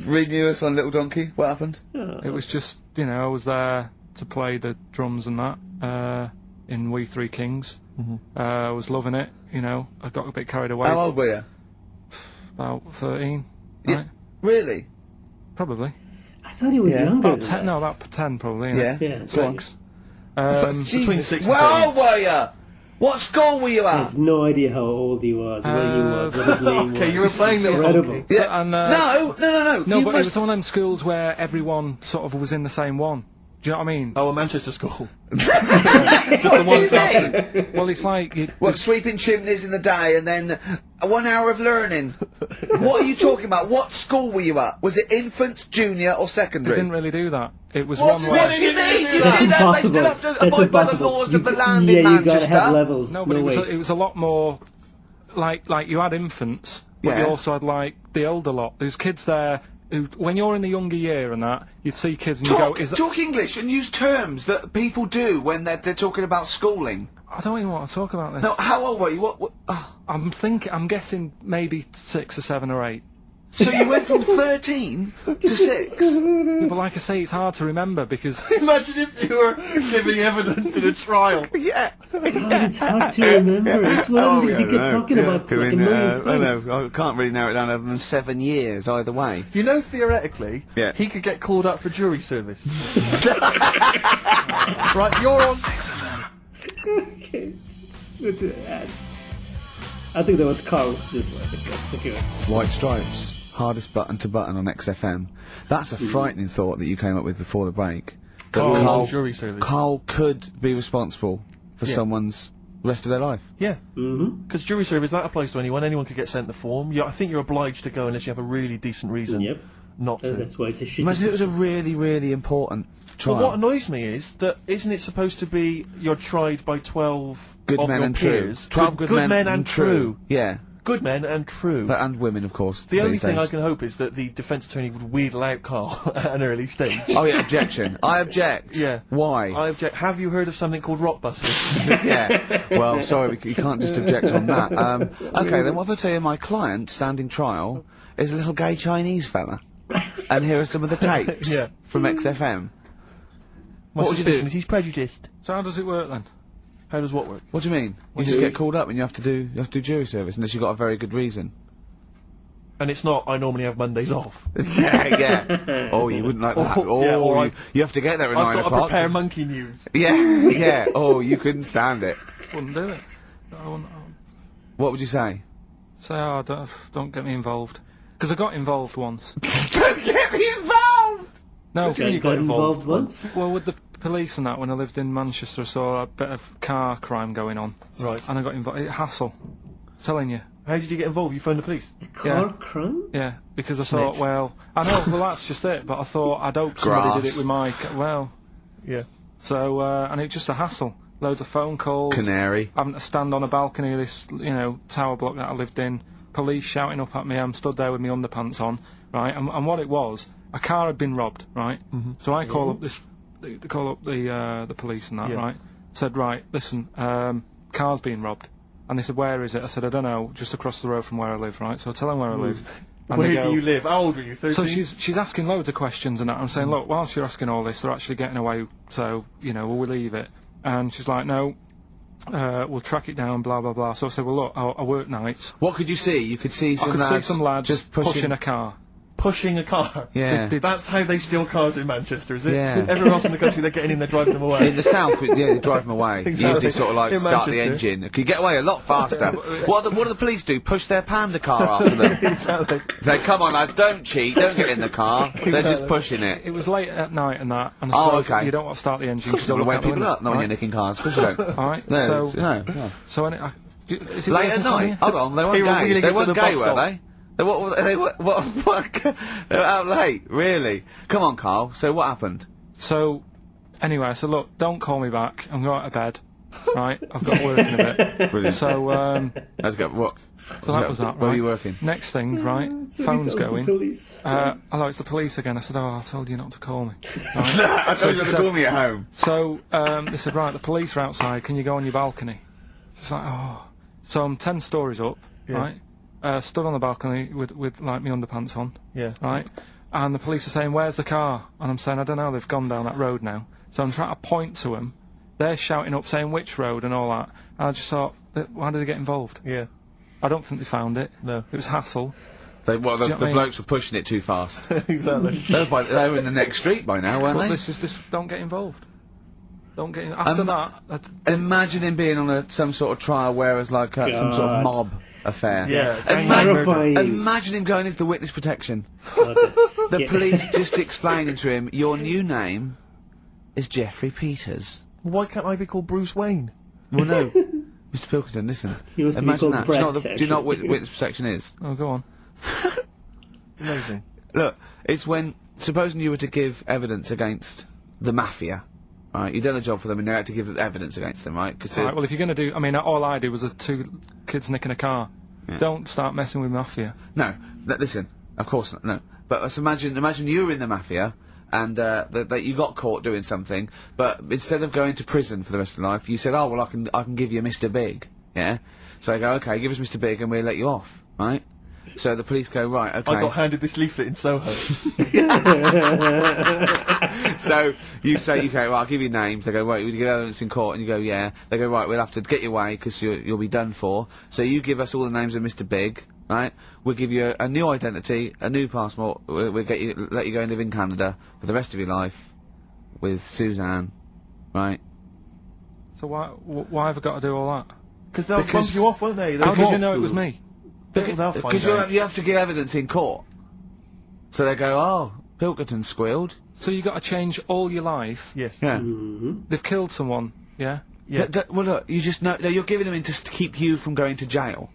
renew us on Little Donkey? What happened? It was just, you know, I was there to play the drums and that in We Three Kings. I was loving it, you know. I got a bit carried away. How old were you? About 13, yeah. Right? Really? Probably. I thought he was younger About than 10, that. no, about 10 probably. Yeah. 6. Between 6 and 13. Where old were you? What school were you I at? have no idea how old he was, where he was, what his name was. Okay, you were playing Little Incredible. Donkey. So, Yeah. and, No, No, you but must... it was one of them schools where everyone sort of was in the same one. Do you know what I mean? Oh, a Manchester school. Just the one class. Well, it's like... What, sweeping chimneys in the day and then 1 hour of learning? What are you talking about? What school were you at? Was it infants, junior or They secondary? didn't really do that. It was What one do way... you mean? That's They impossible. still have to That's abide by the impossible. laws of the land yeah, in you gotta Manchester. have levels. No, but way. it was a lot more... Like you had infants, but Yeah. you also had, like, the older lot. There's kids there who... When you're in the younger year and that, you'd see kids and you go... Talk English and use terms that people do when they're talking about schooling. I don't even want to talk about this. No, how old were you? What I'm guessing maybe 6 or 7 or 8. So you went from 13 to 6? Yeah, but like I say, it's hard to remember because... Imagine if you were giving evidence in a trial. Yeah. God, it's hard to remember. It's one of the things you kept talking about like a million times. I can't really narrow it down other than 7 years either way. You know, theoretically, Yeah. he could get called up for jury service. Right, you're on. Okay, just with the ads. I think that was Karl. Just like, White Stripes, hardest button to button on XFM. That's a frightening thought that you came up with before the break. Karl on jury service. Karl could be responsible for someone's rest of their life. Yeah. Because jury service, that applies to anyone. Anyone could get sent the form. I think you're obliged to go unless you have a really decent reason Yep. not to. That's why it's a shitty Imagine it was a system. really, really important trial. Well, what annoys me is that isn't it supposed to be you're tried by 12 Good of men your and true. peers? 12 good men and true. Yeah. Good men and true. But, and women, of course. The only these thing days. I can hope is that the defence attorney would wheedle out Karl at an early stage. Oh yeah, objection. I object. Yeah. Why? I object. Have you heard of something called Rockbusters? Yeah. Well, sorry, you can't just object on that. Okay, then what if I tell you my client, standing trial, is a little gay Chinese fella? And here are some of the tapes from XFM. My What would you suspicion do? is he's prejudiced. So how does it work then? How does what work? What do you mean? You just get called up and you have to do jury service unless you've got a very good reason. And it's not, I normally have Mondays off. yeah. Oh, you wouldn't like that. Oh, yeah, or you have to get there at 9 I've got to o'clock. prepare monkey news. Yeah. Oh, you couldn't stand it. Wouldn't do it. I wouldn't, What would you say? say, oh, don't get me involved. Because I got involved once. Don't get me involved! No, You got involved once? well, with the police and that, when I lived in Manchester, I saw a bit of car crime going on. Right. And I got involved. Hassle. Telling you. How did you get involved? You phoned the police? Car crime? Yeah, because I thought, well, I know, well, that's just it, but I thought I'd hope somebody did it with my, well, Yeah. so, and it's just a hassle. Loads of phone calls. Canary. Having to stand on a balcony of this, tower block that I lived in. Police shouting up at me. I'm stood there with my underpants on, right? And what it was, a car had been robbed, right? So I call up the police and that, right? Said, right, listen, car's been robbed. And they said, where is it? I said, I don't know, just across the road from where I live, right? So I tell them where I live. And Where they go, do you live? How old were you? 13? So she's asking loads of questions and that. I'm saying, look, whilst you're asking all this, they're actually getting away, so, you know, will we leave it? And she's like, no, we'll track it down, blah, blah, blah. So I said, well, look, I work nights. What could you see? You could see some I could see some lads just pushing a car. Pushing a car. Yeah. That's how they steal cars in Manchester, is it? Yeah. Everywhere else in the country, they're getting in, they're driving them away. In the south, yeah, they drive them away. Exactly. You usually sort of like In start the Manchester. engine. You get away a lot faster. What do the police do? Push their panda car after them. Exactly. Say, come on lads, don't cheat, don't get in the car. They're just pushing it. It was late at night and that, and I Oh, suppose okay. you don't want to start the engine Of course you because don't want to wake people up, not when you're nicking cars. Of course you don't. Alright, No, so... no. So, is it Late working at for night? me? Hold on, they They weren't were gay. wheeling They it to weren't the gay, bus were stop. they? They were out late, really? Come on, Carl, so what happened? So, anyway, I said, look, don't call me back. I'm going to bed. Right? I've got work in a bit. Brilliant. So, Let's go, what? so that was that, right? Where are you working? Next thing, right? So he Phone's tells the going. police. Hello, it's the police again. I said, oh, I told you not to call me. Right? I told you not to call me at home. So, they said, right, the police are outside. Can you go on your balcony? She's like, oh. So I'm 10 stories up, Yeah. right? Stood on the balcony with like my underpants on. Yeah. Right? And the police are saying, where's the car? And I'm saying, I don't know, they've gone down that road now. So I'm trying to point to them. They're shouting up, saying which road and all that. And I just thought, why did they get involved? Yeah. I don't think they found it. No. It was hassle. The you know what I mean? blokes were pushing it too fast. Exactly. They were in the next street by now, weren't But they? this is just, don't get involved. Don't get in. After that, Imagine him being on some sort of trial where it's like some sort of God. mob affair. Yeah. Terrifying. Imagine him going into the witness protection. Oh, that's The scary. police just explaining to him, your new name is Jeffrey Peters. Why can't I be called Bruce Wayne? Well, no. Mr. Pilkington, listen. He wants to be Imagine called that. Do you know, Brett, do you know what actually. witness protection is? oh, go on. Amazing. Look, it's when, supposing you were to give evidence against the Mafia, right, you've done a job for them and they had to give evidence against them, right? 'Cause Right, well, if you're going to do... I mean, all I did was 2 kids nicking a car. Yeah. Don't start messing with Mafia. No, listen, of course not, no. But imagine you were in the Mafia, and that you got caught doing something, but instead of going to prison for the rest of your life, you said, oh, well, I can give you Mr. Big, yeah? So they go, okay, give us Mr. Big and we'll let you off, right? So the police go, right, okay. I got handed this leaflet in Soho. So you say, okay, well, I'll give you names. They go, right, will you get evidence in court? And you go, yeah. They go, right, we'll have to get you away because you'll be done for. So you give us all the names of Mr. Big, right? We'll give you a new identity, a new passport. We'll let you go and live in Canada for the rest of your life with Suzanne, right? So why have I got to do all that? Because they'll bump you off, won't they? How did you know it was me? They'll find Because out. you have to give evidence in court. So they go, oh, Pilkington squealed. So you got to change all your life. Yes. Yeah. They've killed someone, yeah? Yeah. Well, look, you just know, no, you're giving them in just to keep you from going to jail.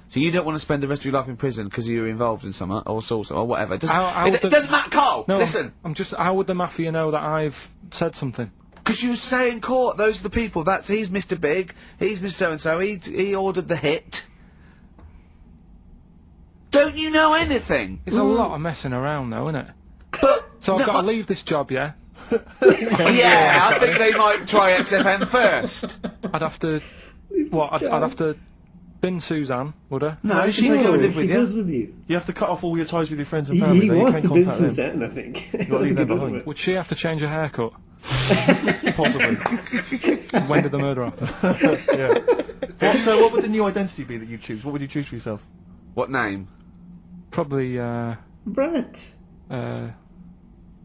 So you don't want to spend the rest of your life in prison because you're involved in something, or sauce, or whatever. It doesn't, it doesn't matter, Carl! No, Listen! I'm just... How would the Mafia know that I've said something? Because you say in court, those are the people, he's Mr. Big, he's Mr. So-and-so, he ordered the hit. Don't you know anything? It's a lot of messing around, though, isn't it? But... So I've no, got to leave this job, yeah? Yeah, I think they might try XFM first. I'd have to... What? I'd have to bin Suzanne, would I? No, she can go and live with he you. goes with you. You have to cut off all your ties with your friends and family. He though. You wants can't to bin contact them. Suzanne, I think. You've got to leave them behind. Would she have to change her haircut? Possibly. When did the murder happen? Yeah. So what would the new identity be that you choose? What would you choose for yourself? What name? Probably, Brett.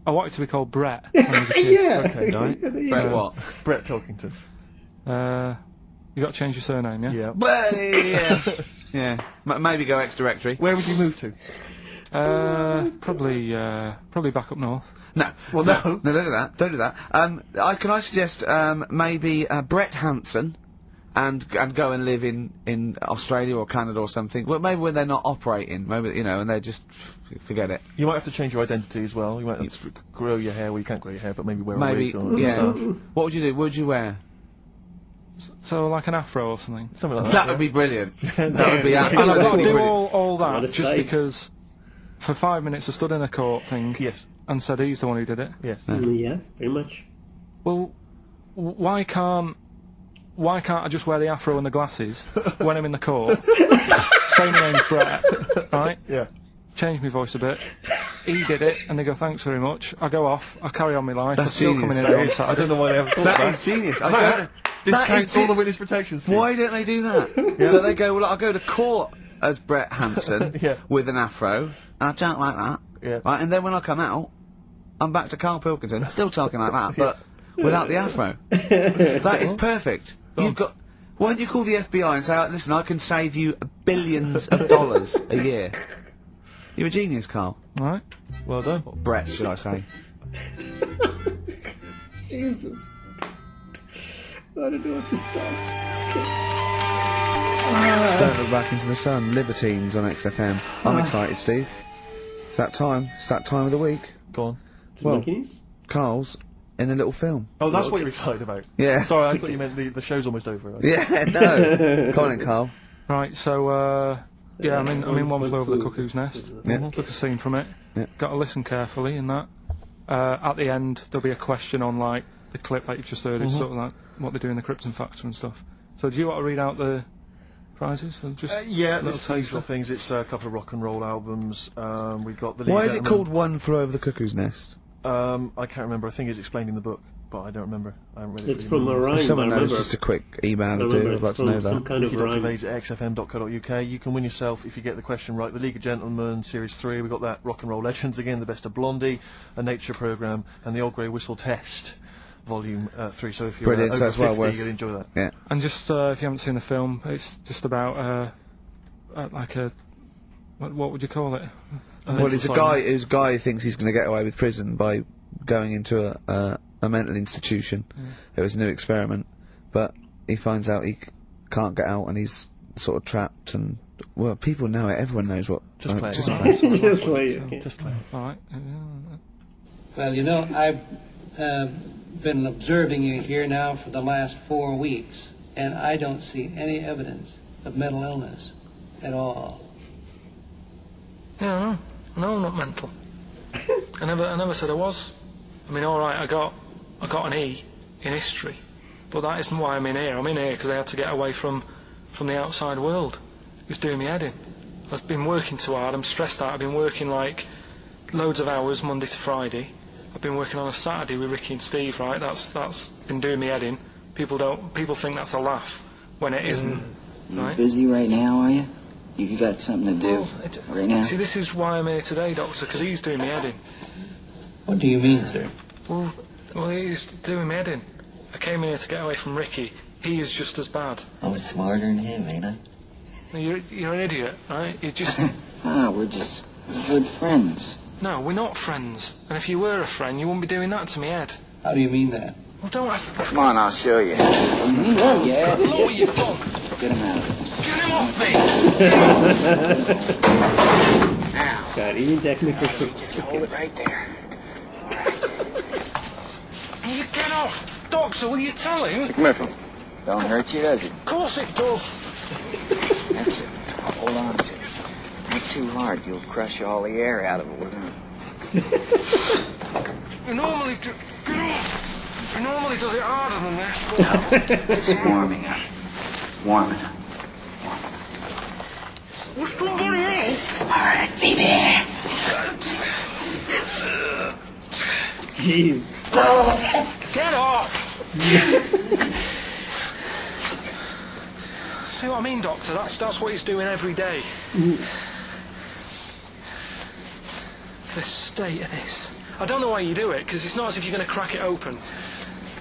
I wanted to be called Brett when I was a kid. Yeah. Okay, Right? There you Brett go. what? Brett Pilkington. You got to change your surname, yeah? Yeah. Well, yeah. Yeah. Maybe go X-Directory. Where would you move to? Probably back up north. No. Well, no. No, don't do that. Don't do that. Can I suggest, maybe, Brett Hanson and go and live in Australia or Canada or something. Well, maybe when they're not operating, maybe, you know, and they just forget it. You might have to change your identity as well. You might have to grow your hair. Well, you can't grow your hair, but maybe wear a Maybe, wig or a yeah. moustache. What would you do? What would you wear? So like an afro or something. Something like that. That would be brilliant. That would be And I've got to absolutely do brilliant. all What a that just sight. because for 5 minutes I stood in a court thing Yes. and said he's the one who did it. Yes. Yeah, very much. Well, why can't I just wear the afro and the glasses when I'm in the court? Say my name's Brett, right? Yeah. change my voice a bit. He did it, and they go, thanks very much. I go off, I carry on my life. That's I'm still genius. coming in on I Saturday. don't know why they haven't thought That of is genius. That discounts all the ge- witness protection scheme. Why don't they do that? So they go, well, I'll go to court as Brett Hampson Yeah. with an afro, and I talk like that. Yeah. Right, and then when I come out, I'm back to Karl Pilkington, still talking like that, but without the afro. That is perfect. You've got. Why don't you call the FBI and say, listen, I can save you billions of dollars a year. You're a genius, Karl. All right. Well done. Or Brett, should I say? Jesus. I don't know what to start. Don't Look Back Into the Sun, Libertines on XFM. I'm excited, Steve. It's that time. It's that time of the week. Go on. Well, Monkeys? Carl's in a little film. Oh, that's what you're excited about. Yeah. Sorry, I thought you meant the show's almost over. Right? Yeah, no. Come on in, Karl. Right, so, yeah, I'm in One One Flew Over the Flew. Cuckoo's Nest. Yeah. Took a scene from it. Yeah. Got to listen carefully in that. At the end, there'll be a question on, like, the clip that you've just heard. It's sort of like what they do in the Krypton Factor and stuff. So do you want to read out the prizes? Or just Yeah, little there's these taster? little things. It's a couple of rock and roll albums. We've got the. Why is it called One Flew Over the Cuckoo's Nest? I can't remember. I think it's explained in the book, but I don't remember. I haven't read it. It's for from you. a rhyme, If someone I knows, remember. just a quick email I to remember do. I'd it's like to know from some that. kind of rhyme. Ricky.gervais@xfm.co.uk. You can win yourself, if you get the question right, the League of Gentlemen Series 3. We've got that Rock and Roll Legends again, the Best of Blondie, a Nature Programme, and the Old Grey Whistle Test, Volume 3. So if you're Brilliant, so over that's well 50, worth- you'll enjoy that. Yeah. And just if you haven't seen the film, it's just about like a what would you call it? Well, it's a guy who thinks he's going to get away with prison by going into a mental institution. It was a new experiment, but he finds out he can't get out and he's sort of trapped. And well, people know it. Everyone knows what. Just play it. Just play it. Just like, okay. Just play it. All right. Well, you know, I've been observing you here now for the last 4 weeks, and I don't see any evidence of mental illness at all. Yeah, no, I'm not mental. I never said I was. I mean, all right, I got an E in history, but that isn't why I'm in here. I'm in here because I had to get away from the outside world. It was doing me head in. I've been working too hard. I'm stressed out. I've been working like loads of hours Monday to Friday. I've been working on a Saturday with Ricky and Steve. Right, that's been doing me head in. People think that's a laugh when it isn't. You Right? busy right now, are you? You got something to do Well, right now? See, this is why I'm here today, Doctor, because he's doing me head in. What do you mean, sir? Well, he's doing me head in. I came in here to get away from Ricky. He is just as bad. I was smarter than him, ain't I? You're an idiot, right? You just... We're just good friends. No, we're not friends. And if you were a friend, you wouldn't be doing that to me, Ed. How do you mean that? Well, don't ask... Come on, I'll show you. Yes. Lower your dog! Get him out. Get him off me! Now, God, even Jack Nicholson. just hold it right there. You get off! Doctor, will you tell him? Come here, Phil. Don't hurt you, does it? Of course it does. That's it. Hold on to it. Not too hard. You'll crush all the air out of it. We're gonna... You normally do... Get off! You normally does it harder than this. Just warming up. Warming up. Well, somebody else! All right, baby. Jeez. Get off! See what I mean, Doctor? That's what he's doing every day. The state of this. I don't know why you do it, because it's not as if you're going to crack it open.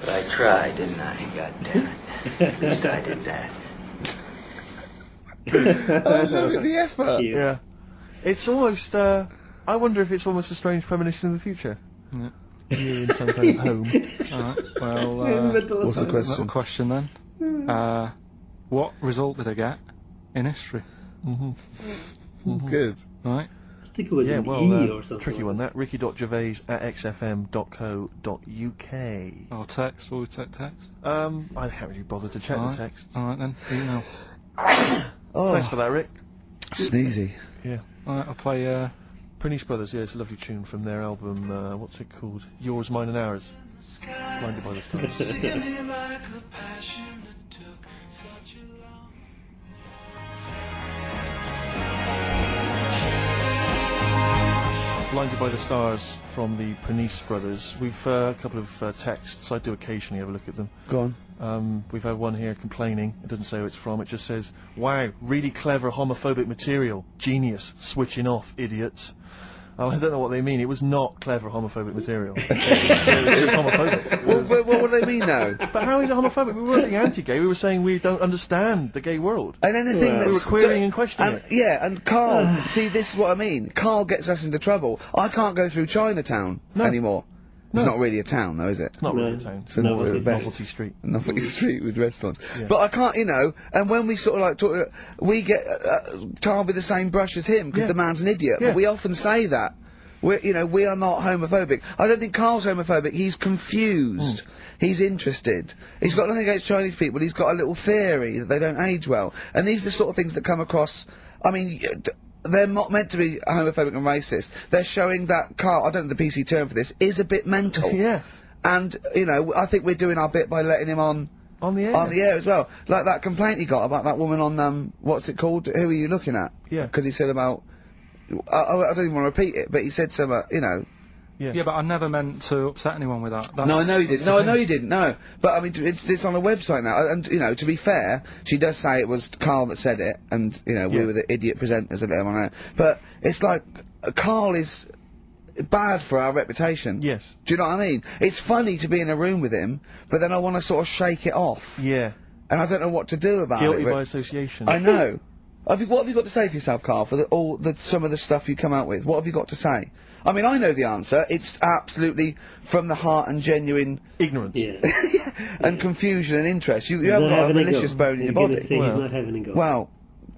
But I tried, didn't I? God damn it. At least I did that. Oh, look at the effort. Cute. Yeah. It's almost, I wonder if it's almost a strange premonition of the future. Yeah. You're in some kind of home. Alright, well, What's the question? little question then. What result did I get in history? Good. Right? I think it was Yeah, an well, E or something. tricky like one this. that. Ricky.gervais@xfm.co.uk. Or text? Will we take text? I can't really bother to check the Alright. text. Alright then, email. Oh, Thanks for that, Rick. sneezy. Yeah. Alright, I'll play, Prince Brothers, yeah, it's a lovely tune from their album, what's it called? Yours, Mine and Ours. Blinded by the Stars. Blinded by the Stars from the Pernice brothers. We've a couple of texts. I do occasionally have a look at them. Go on. We've had one here complaining. It doesn't say who it's from. It just says, "Wow, really clever homophobic material. Genius. Switching off, idiots." I don't know what they mean. It was not clever homophobic material. It was homophobic. What do they mean now? But how is it homophobic? We weren't being anti-gay. We were saying we don't understand the gay world. And anything we were querying and questioning it. Yeah, and Karl, see, this is what I mean. Karl gets us into trouble. I can't go through Chinatown anymore. It's not really a town, though, is it? Not really a town. It's Novelty Street. Novelty Street with restaurants. Yeah. But I can't, you know, and when we sort of like talk, we get tarred with the same brush as him, because the man's an idiot. But we often say that. You know, we are not homophobic. I don't think Karl's homophobic. He's confused. He's interested. He's got nothing against Chinese people. He's got a little theory that they don't age well. And these are the sort of things that come across, I mean, they're not meant to be homophobic and racist. They're showing that Karl, I don't know the PC term for this, is a bit mental. Yes. And, you know, I think we're doing our bit by letting him on the air. On the air as well. Like that complaint he got about that woman on, what's it called? Who are you looking at? Yeah. Because he said about, I don't even want to repeat it, but he said some, you know. Yeah, but I never meant to upset anyone with that. No, I know you didn't. No, I know you didn't. No, but I mean, it's on a website now, and you know, to be fair, she does say it was Karl that said it, and you know, we were the idiot presenters that let him on air. But it's like Karl is bad for our reputation. Yes. Do you know what I mean? It's funny to be in a room with him, but then I want to sort of shake it off. Yeah. And I don't know what to do about it. Guilty by association. I know. What have you got to say for yourself, Karl, for some of the stuff you come out with? What have you got to say? I mean, I know the answer. It's absolutely from the heart and genuine ignorance. And confusion and interest. You haven't got a malicious bone in your body. He's not having a go. Well,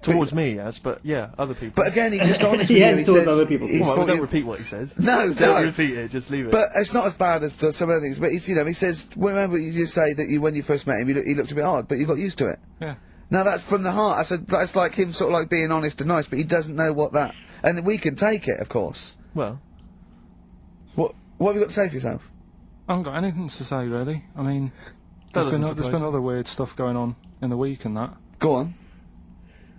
towards me, yes, but yeah, other people. But again, he's just honest with you. He towards other people. Well, don't repeat what he says. No, don't repeat it. Just leave it. But it's not as bad as some other things. But he's, you know, he says, remember you just say that when you first met him, he looked a bit odd, but you got used to it. Yeah. Now that's from the heart. I said that's like him sort of like being honest and nice, but he doesn't know what that. And we can take it, of course. Well, what have you got to say for yourself? I haven't got anything to say really. I mean, there's been other weird stuff going on in the week and that. Go on.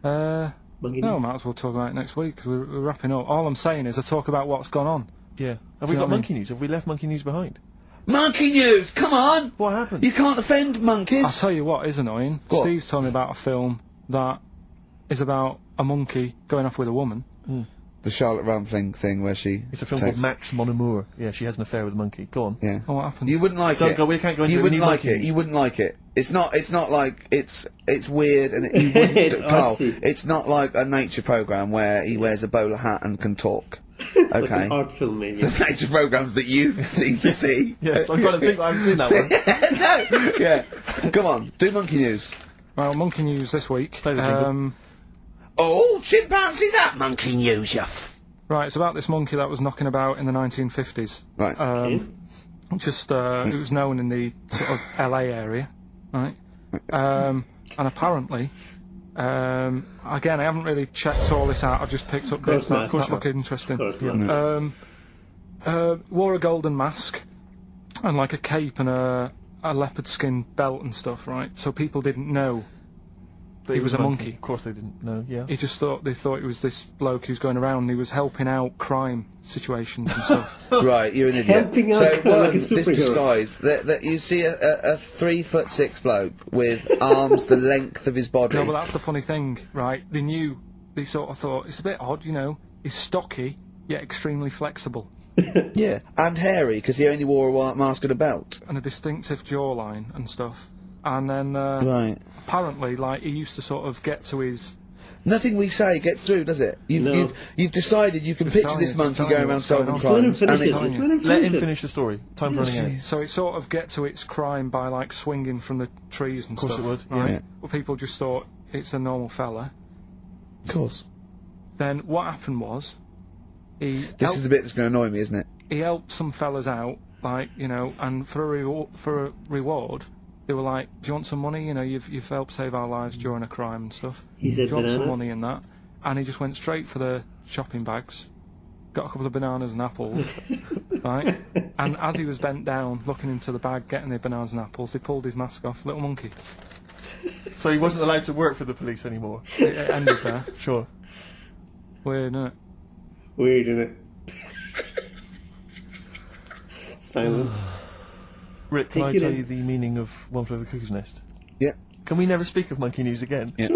No, I might as well talk about it next week because we're wrapping up. All I'm saying is I talk about what's gone on. Yeah. Have we got monkey news? Have we left monkey news behind? Monkey news! Come on! What happened? You can't offend monkeys! I'll tell you what is annoying. What? Steve's told me about a film that is about a monkey going off with a woman. The Charlotte Rampling thing where she... It's a film called Max Mon Amour. Yeah, she has an affair with a monkey. Go on. Yeah. Oh, what happened? You wouldn't like it. We can't go into You it. wouldn't like it. You wouldn't like it. It's not like, it's weird and you wouldn't... It's Karl, artsy. it's not like a nature programme where he wears a bowler hat and can talk. It's okay. like an art film, maybe. The nature programmes that you seem to see. Yes, I'm trying to think. I haven't seen that one. No! Yeah. Come on, do monkey news. Well, monkey news this week. Play the jingle. Oh, chimpanzee, that monkey news, you Right, it's about this monkey that was knocking about in the 1950s. Right. It was known in the sort of LA area, right? And apparently, again, I haven't really checked all this out. I've just picked up bits that look interesting. Wore a golden mask and like a cape and a leopard skin belt and stuff, right? So people didn't know that he was a monkey. Of course they didn't know, yeah. He just thought he was this bloke who's going around and he was helping out crime situations and stuff. Right, you're an idiot. Helping out so like a this superhero. disguise, that you see a 3'6" bloke with arms the length of his body. No, but that's the funny thing, right? They sort of thought, it's a bit odd, you know, he's stocky, yet extremely flexible. Yeah, and hairy, because he only wore a white mask and a belt. And a distinctive jawline and stuff. And then, right. apparently, like, he used to sort of get to his... Nothing we say gets through, does it? You've decided you can picture this monkey going around solving crimes. Let him finish the story. Time's running out. So it sort of get to its crime by, like, swinging from the trees and stuff. Of course it would, right? yeah. Well, people just thought it's a normal fella. Of course. Then what happened was... This is the bit that's going to annoy me, isn't it? He helped some fellas out, like, you know, and for a reward, they were like, do you want some money? You know, you've helped save our lives during a crime and stuff. He said do you want some bananas? money in that? And he just went straight for the shopping bags, got a couple of bananas and apples, right? And as he was bent down, looking into the bag, getting the bananas and apples, they pulled his mask off, little monkey. So he wasn't allowed to work for the police anymore? It ended there. Sure. Weird, isn't it? Weird, isn't it? Silence. Rick, can Take I it tell in. you the meaning of One Flew Over the Cuckoo's Nest? Yeah. Can we never speak of monkey news again? Yeah.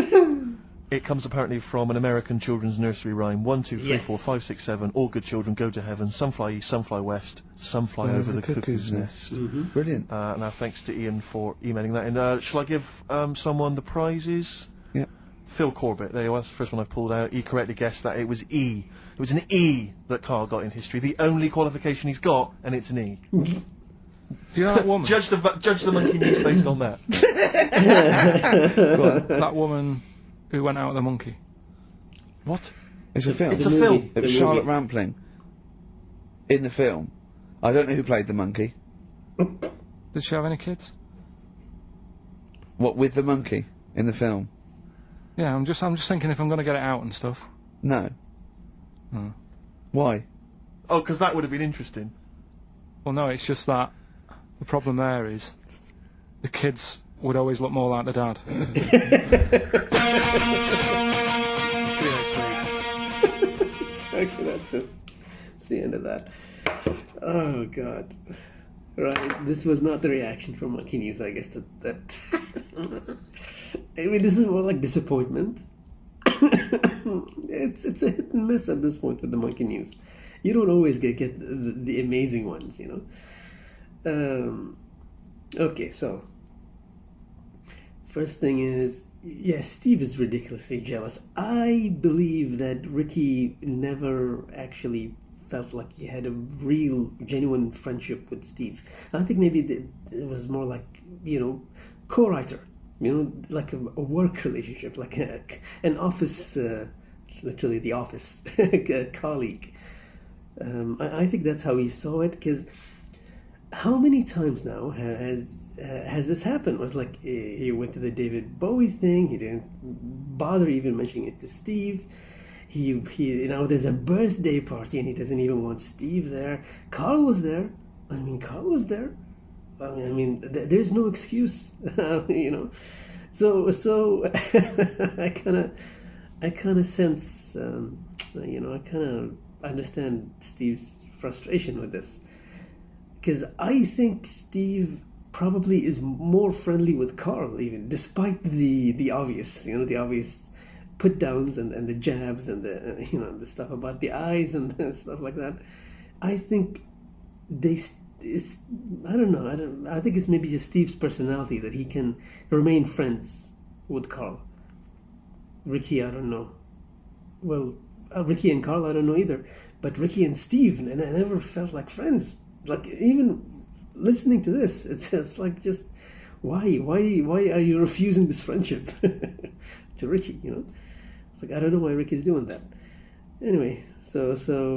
It comes apparently from an American children's nursery rhyme. 1, 2, 3, Yes. 4, 5, 6, 7. All good children go to heaven. Some fly east, some fly west. Some fly over the cuckoo's nest. Brilliant. Now, thanks to Ian for emailing that. And shall I give someone the prizes? Yeah. Phil Corbett. There you go. That's the first one I've pulled out. He correctly guessed that it was E. It was an E that Karl got in history. The only qualification he's got, and it's an E. Do you know that woman? Judge the monkey news based on that. That woman who went out with the monkey. What? It's a film. It's a film. It was The Charlotte movie. Rampling in the film. I don't know who played the monkey. Did she have any kids? What, with the monkey in the film? Yeah, I'm just thinking if I'm gonna get it out and stuff. No. Hmm. Why? Oh, because that would have been interesting. Well, no, it's just that the problem there is the kids would always look more like the dad. See you next week. Okay, that's it. It's the end of that. Oh God. Right, this was not the reaction from Monkey News. I guess that. I mean, this is more like disappointment. It's a hit and miss at this point with the Monkey News. You don't always get the amazing ones, you know. Okay, so first thing is, yeah, Steve is ridiculously jealous. I believe that Ricky never actually felt like he had a real, genuine friendship with Steve. I think maybe it was more like, you know, co-writer, you know, like a work relationship, like an office, literally the office, a colleague. I think that's how he saw it, because how many times now has this happened? It was like he went to the David Bowie thing, he didn't bother even mentioning it to Steve. He you know, there's a birthday party and he doesn't even want Steve there. Karl was there. I mean, Karl was there. I mean, there's no excuse, you know. So I kind of sense, you know, I kind of understand Steve's frustration with this, because I think Steve probably is more friendly with Karl, even despite the obvious, you know, the obvious put downs and the jabs and the, you know, the stuff about the eyes and stuff like that. I think it's I don't know. I think it's maybe just Steve's personality that he can remain friends with Karl. Ricky, I don't know. Well, Ricky and Karl, I don't know either. But Ricky and Steve, and I never felt like friends. Like, even listening to this, it's like, just why are you refusing this friendship to Ricky? You know, it's like, I don't know why Ricky's doing that. Anyway, so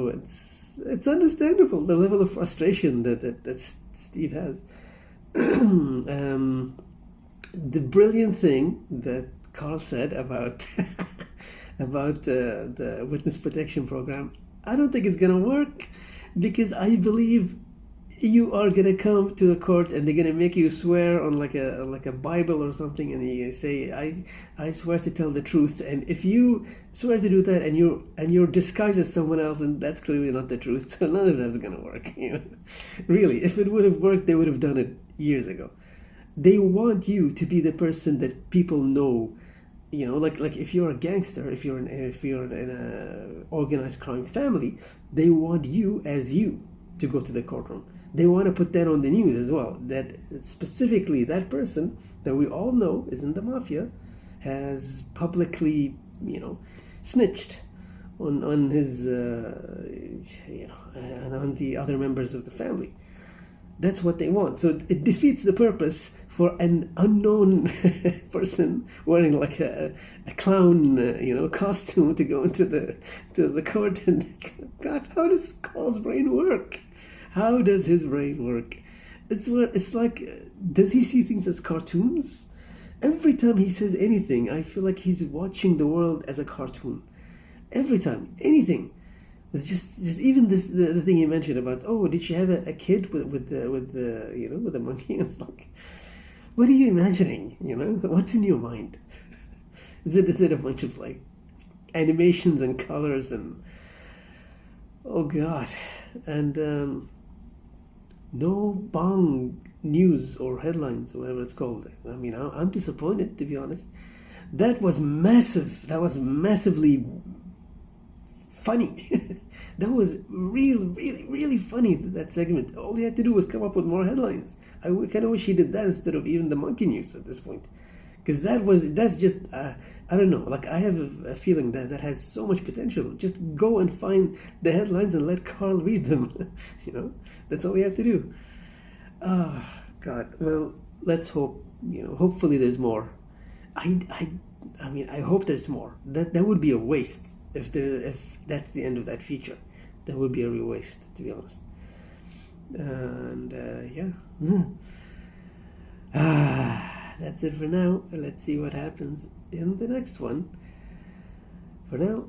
it's understandable, the level of frustration that Steve has. The brilliant thing that Karl said about about the witness protection program, I don't think it's gonna work, because I believe you are gonna come to a court and they're gonna make you swear on like a Bible or something, and you say, I swear to tell the truth. And if you swear to do that and you're disguised as someone else, and that's clearly not the truth, so none of that's gonna work. You know, really, if it would have worked, they would have done it years ago. They want you to be the person that people know. You know, like if you're a gangster, if you're in a organized crime family, they want you as you to go to the courtroom. They want to put that on the news as well, that specifically that person that we all know is in the Mafia has publicly, you know, snitched on his, you know, and on the other members of the family. That's what they want. So it defeats the purpose for an unknown person wearing like a clown, you know, costume to go into the court. And God, how does Karl's brain work? How does his brain work? It's like, does he see things as cartoons? Every time he says anything, I feel like he's watching the world as a cartoon. Every time, anything. It's just even this the thing you mentioned about, oh, did she have a kid with the you know, with the monkey? It's like, what are you imagining? You know, what's in your mind? Is it a bunch of like animations and colors and, oh God, and No bong news or headlines or whatever it's called. I mean, I'm disappointed, to be honest. That was massive. That was massively funny. That was really funny, that segment. All he had to do was come up with more headlines. I kind of wish he did that instead of even the monkey news at this point. Because that's just, I don't know, like I have a feeling that has so much potential. Just go and find the headlines and let Karl read them. You know, that's all we have to do. God, well, let's hope, hopefully there's more. I mean, I hope there's more. That would be a waste if that's the end of that feature. That would be a real waste, to be honest. And yeah. That's it for now. Let's see what happens in the next one. For now,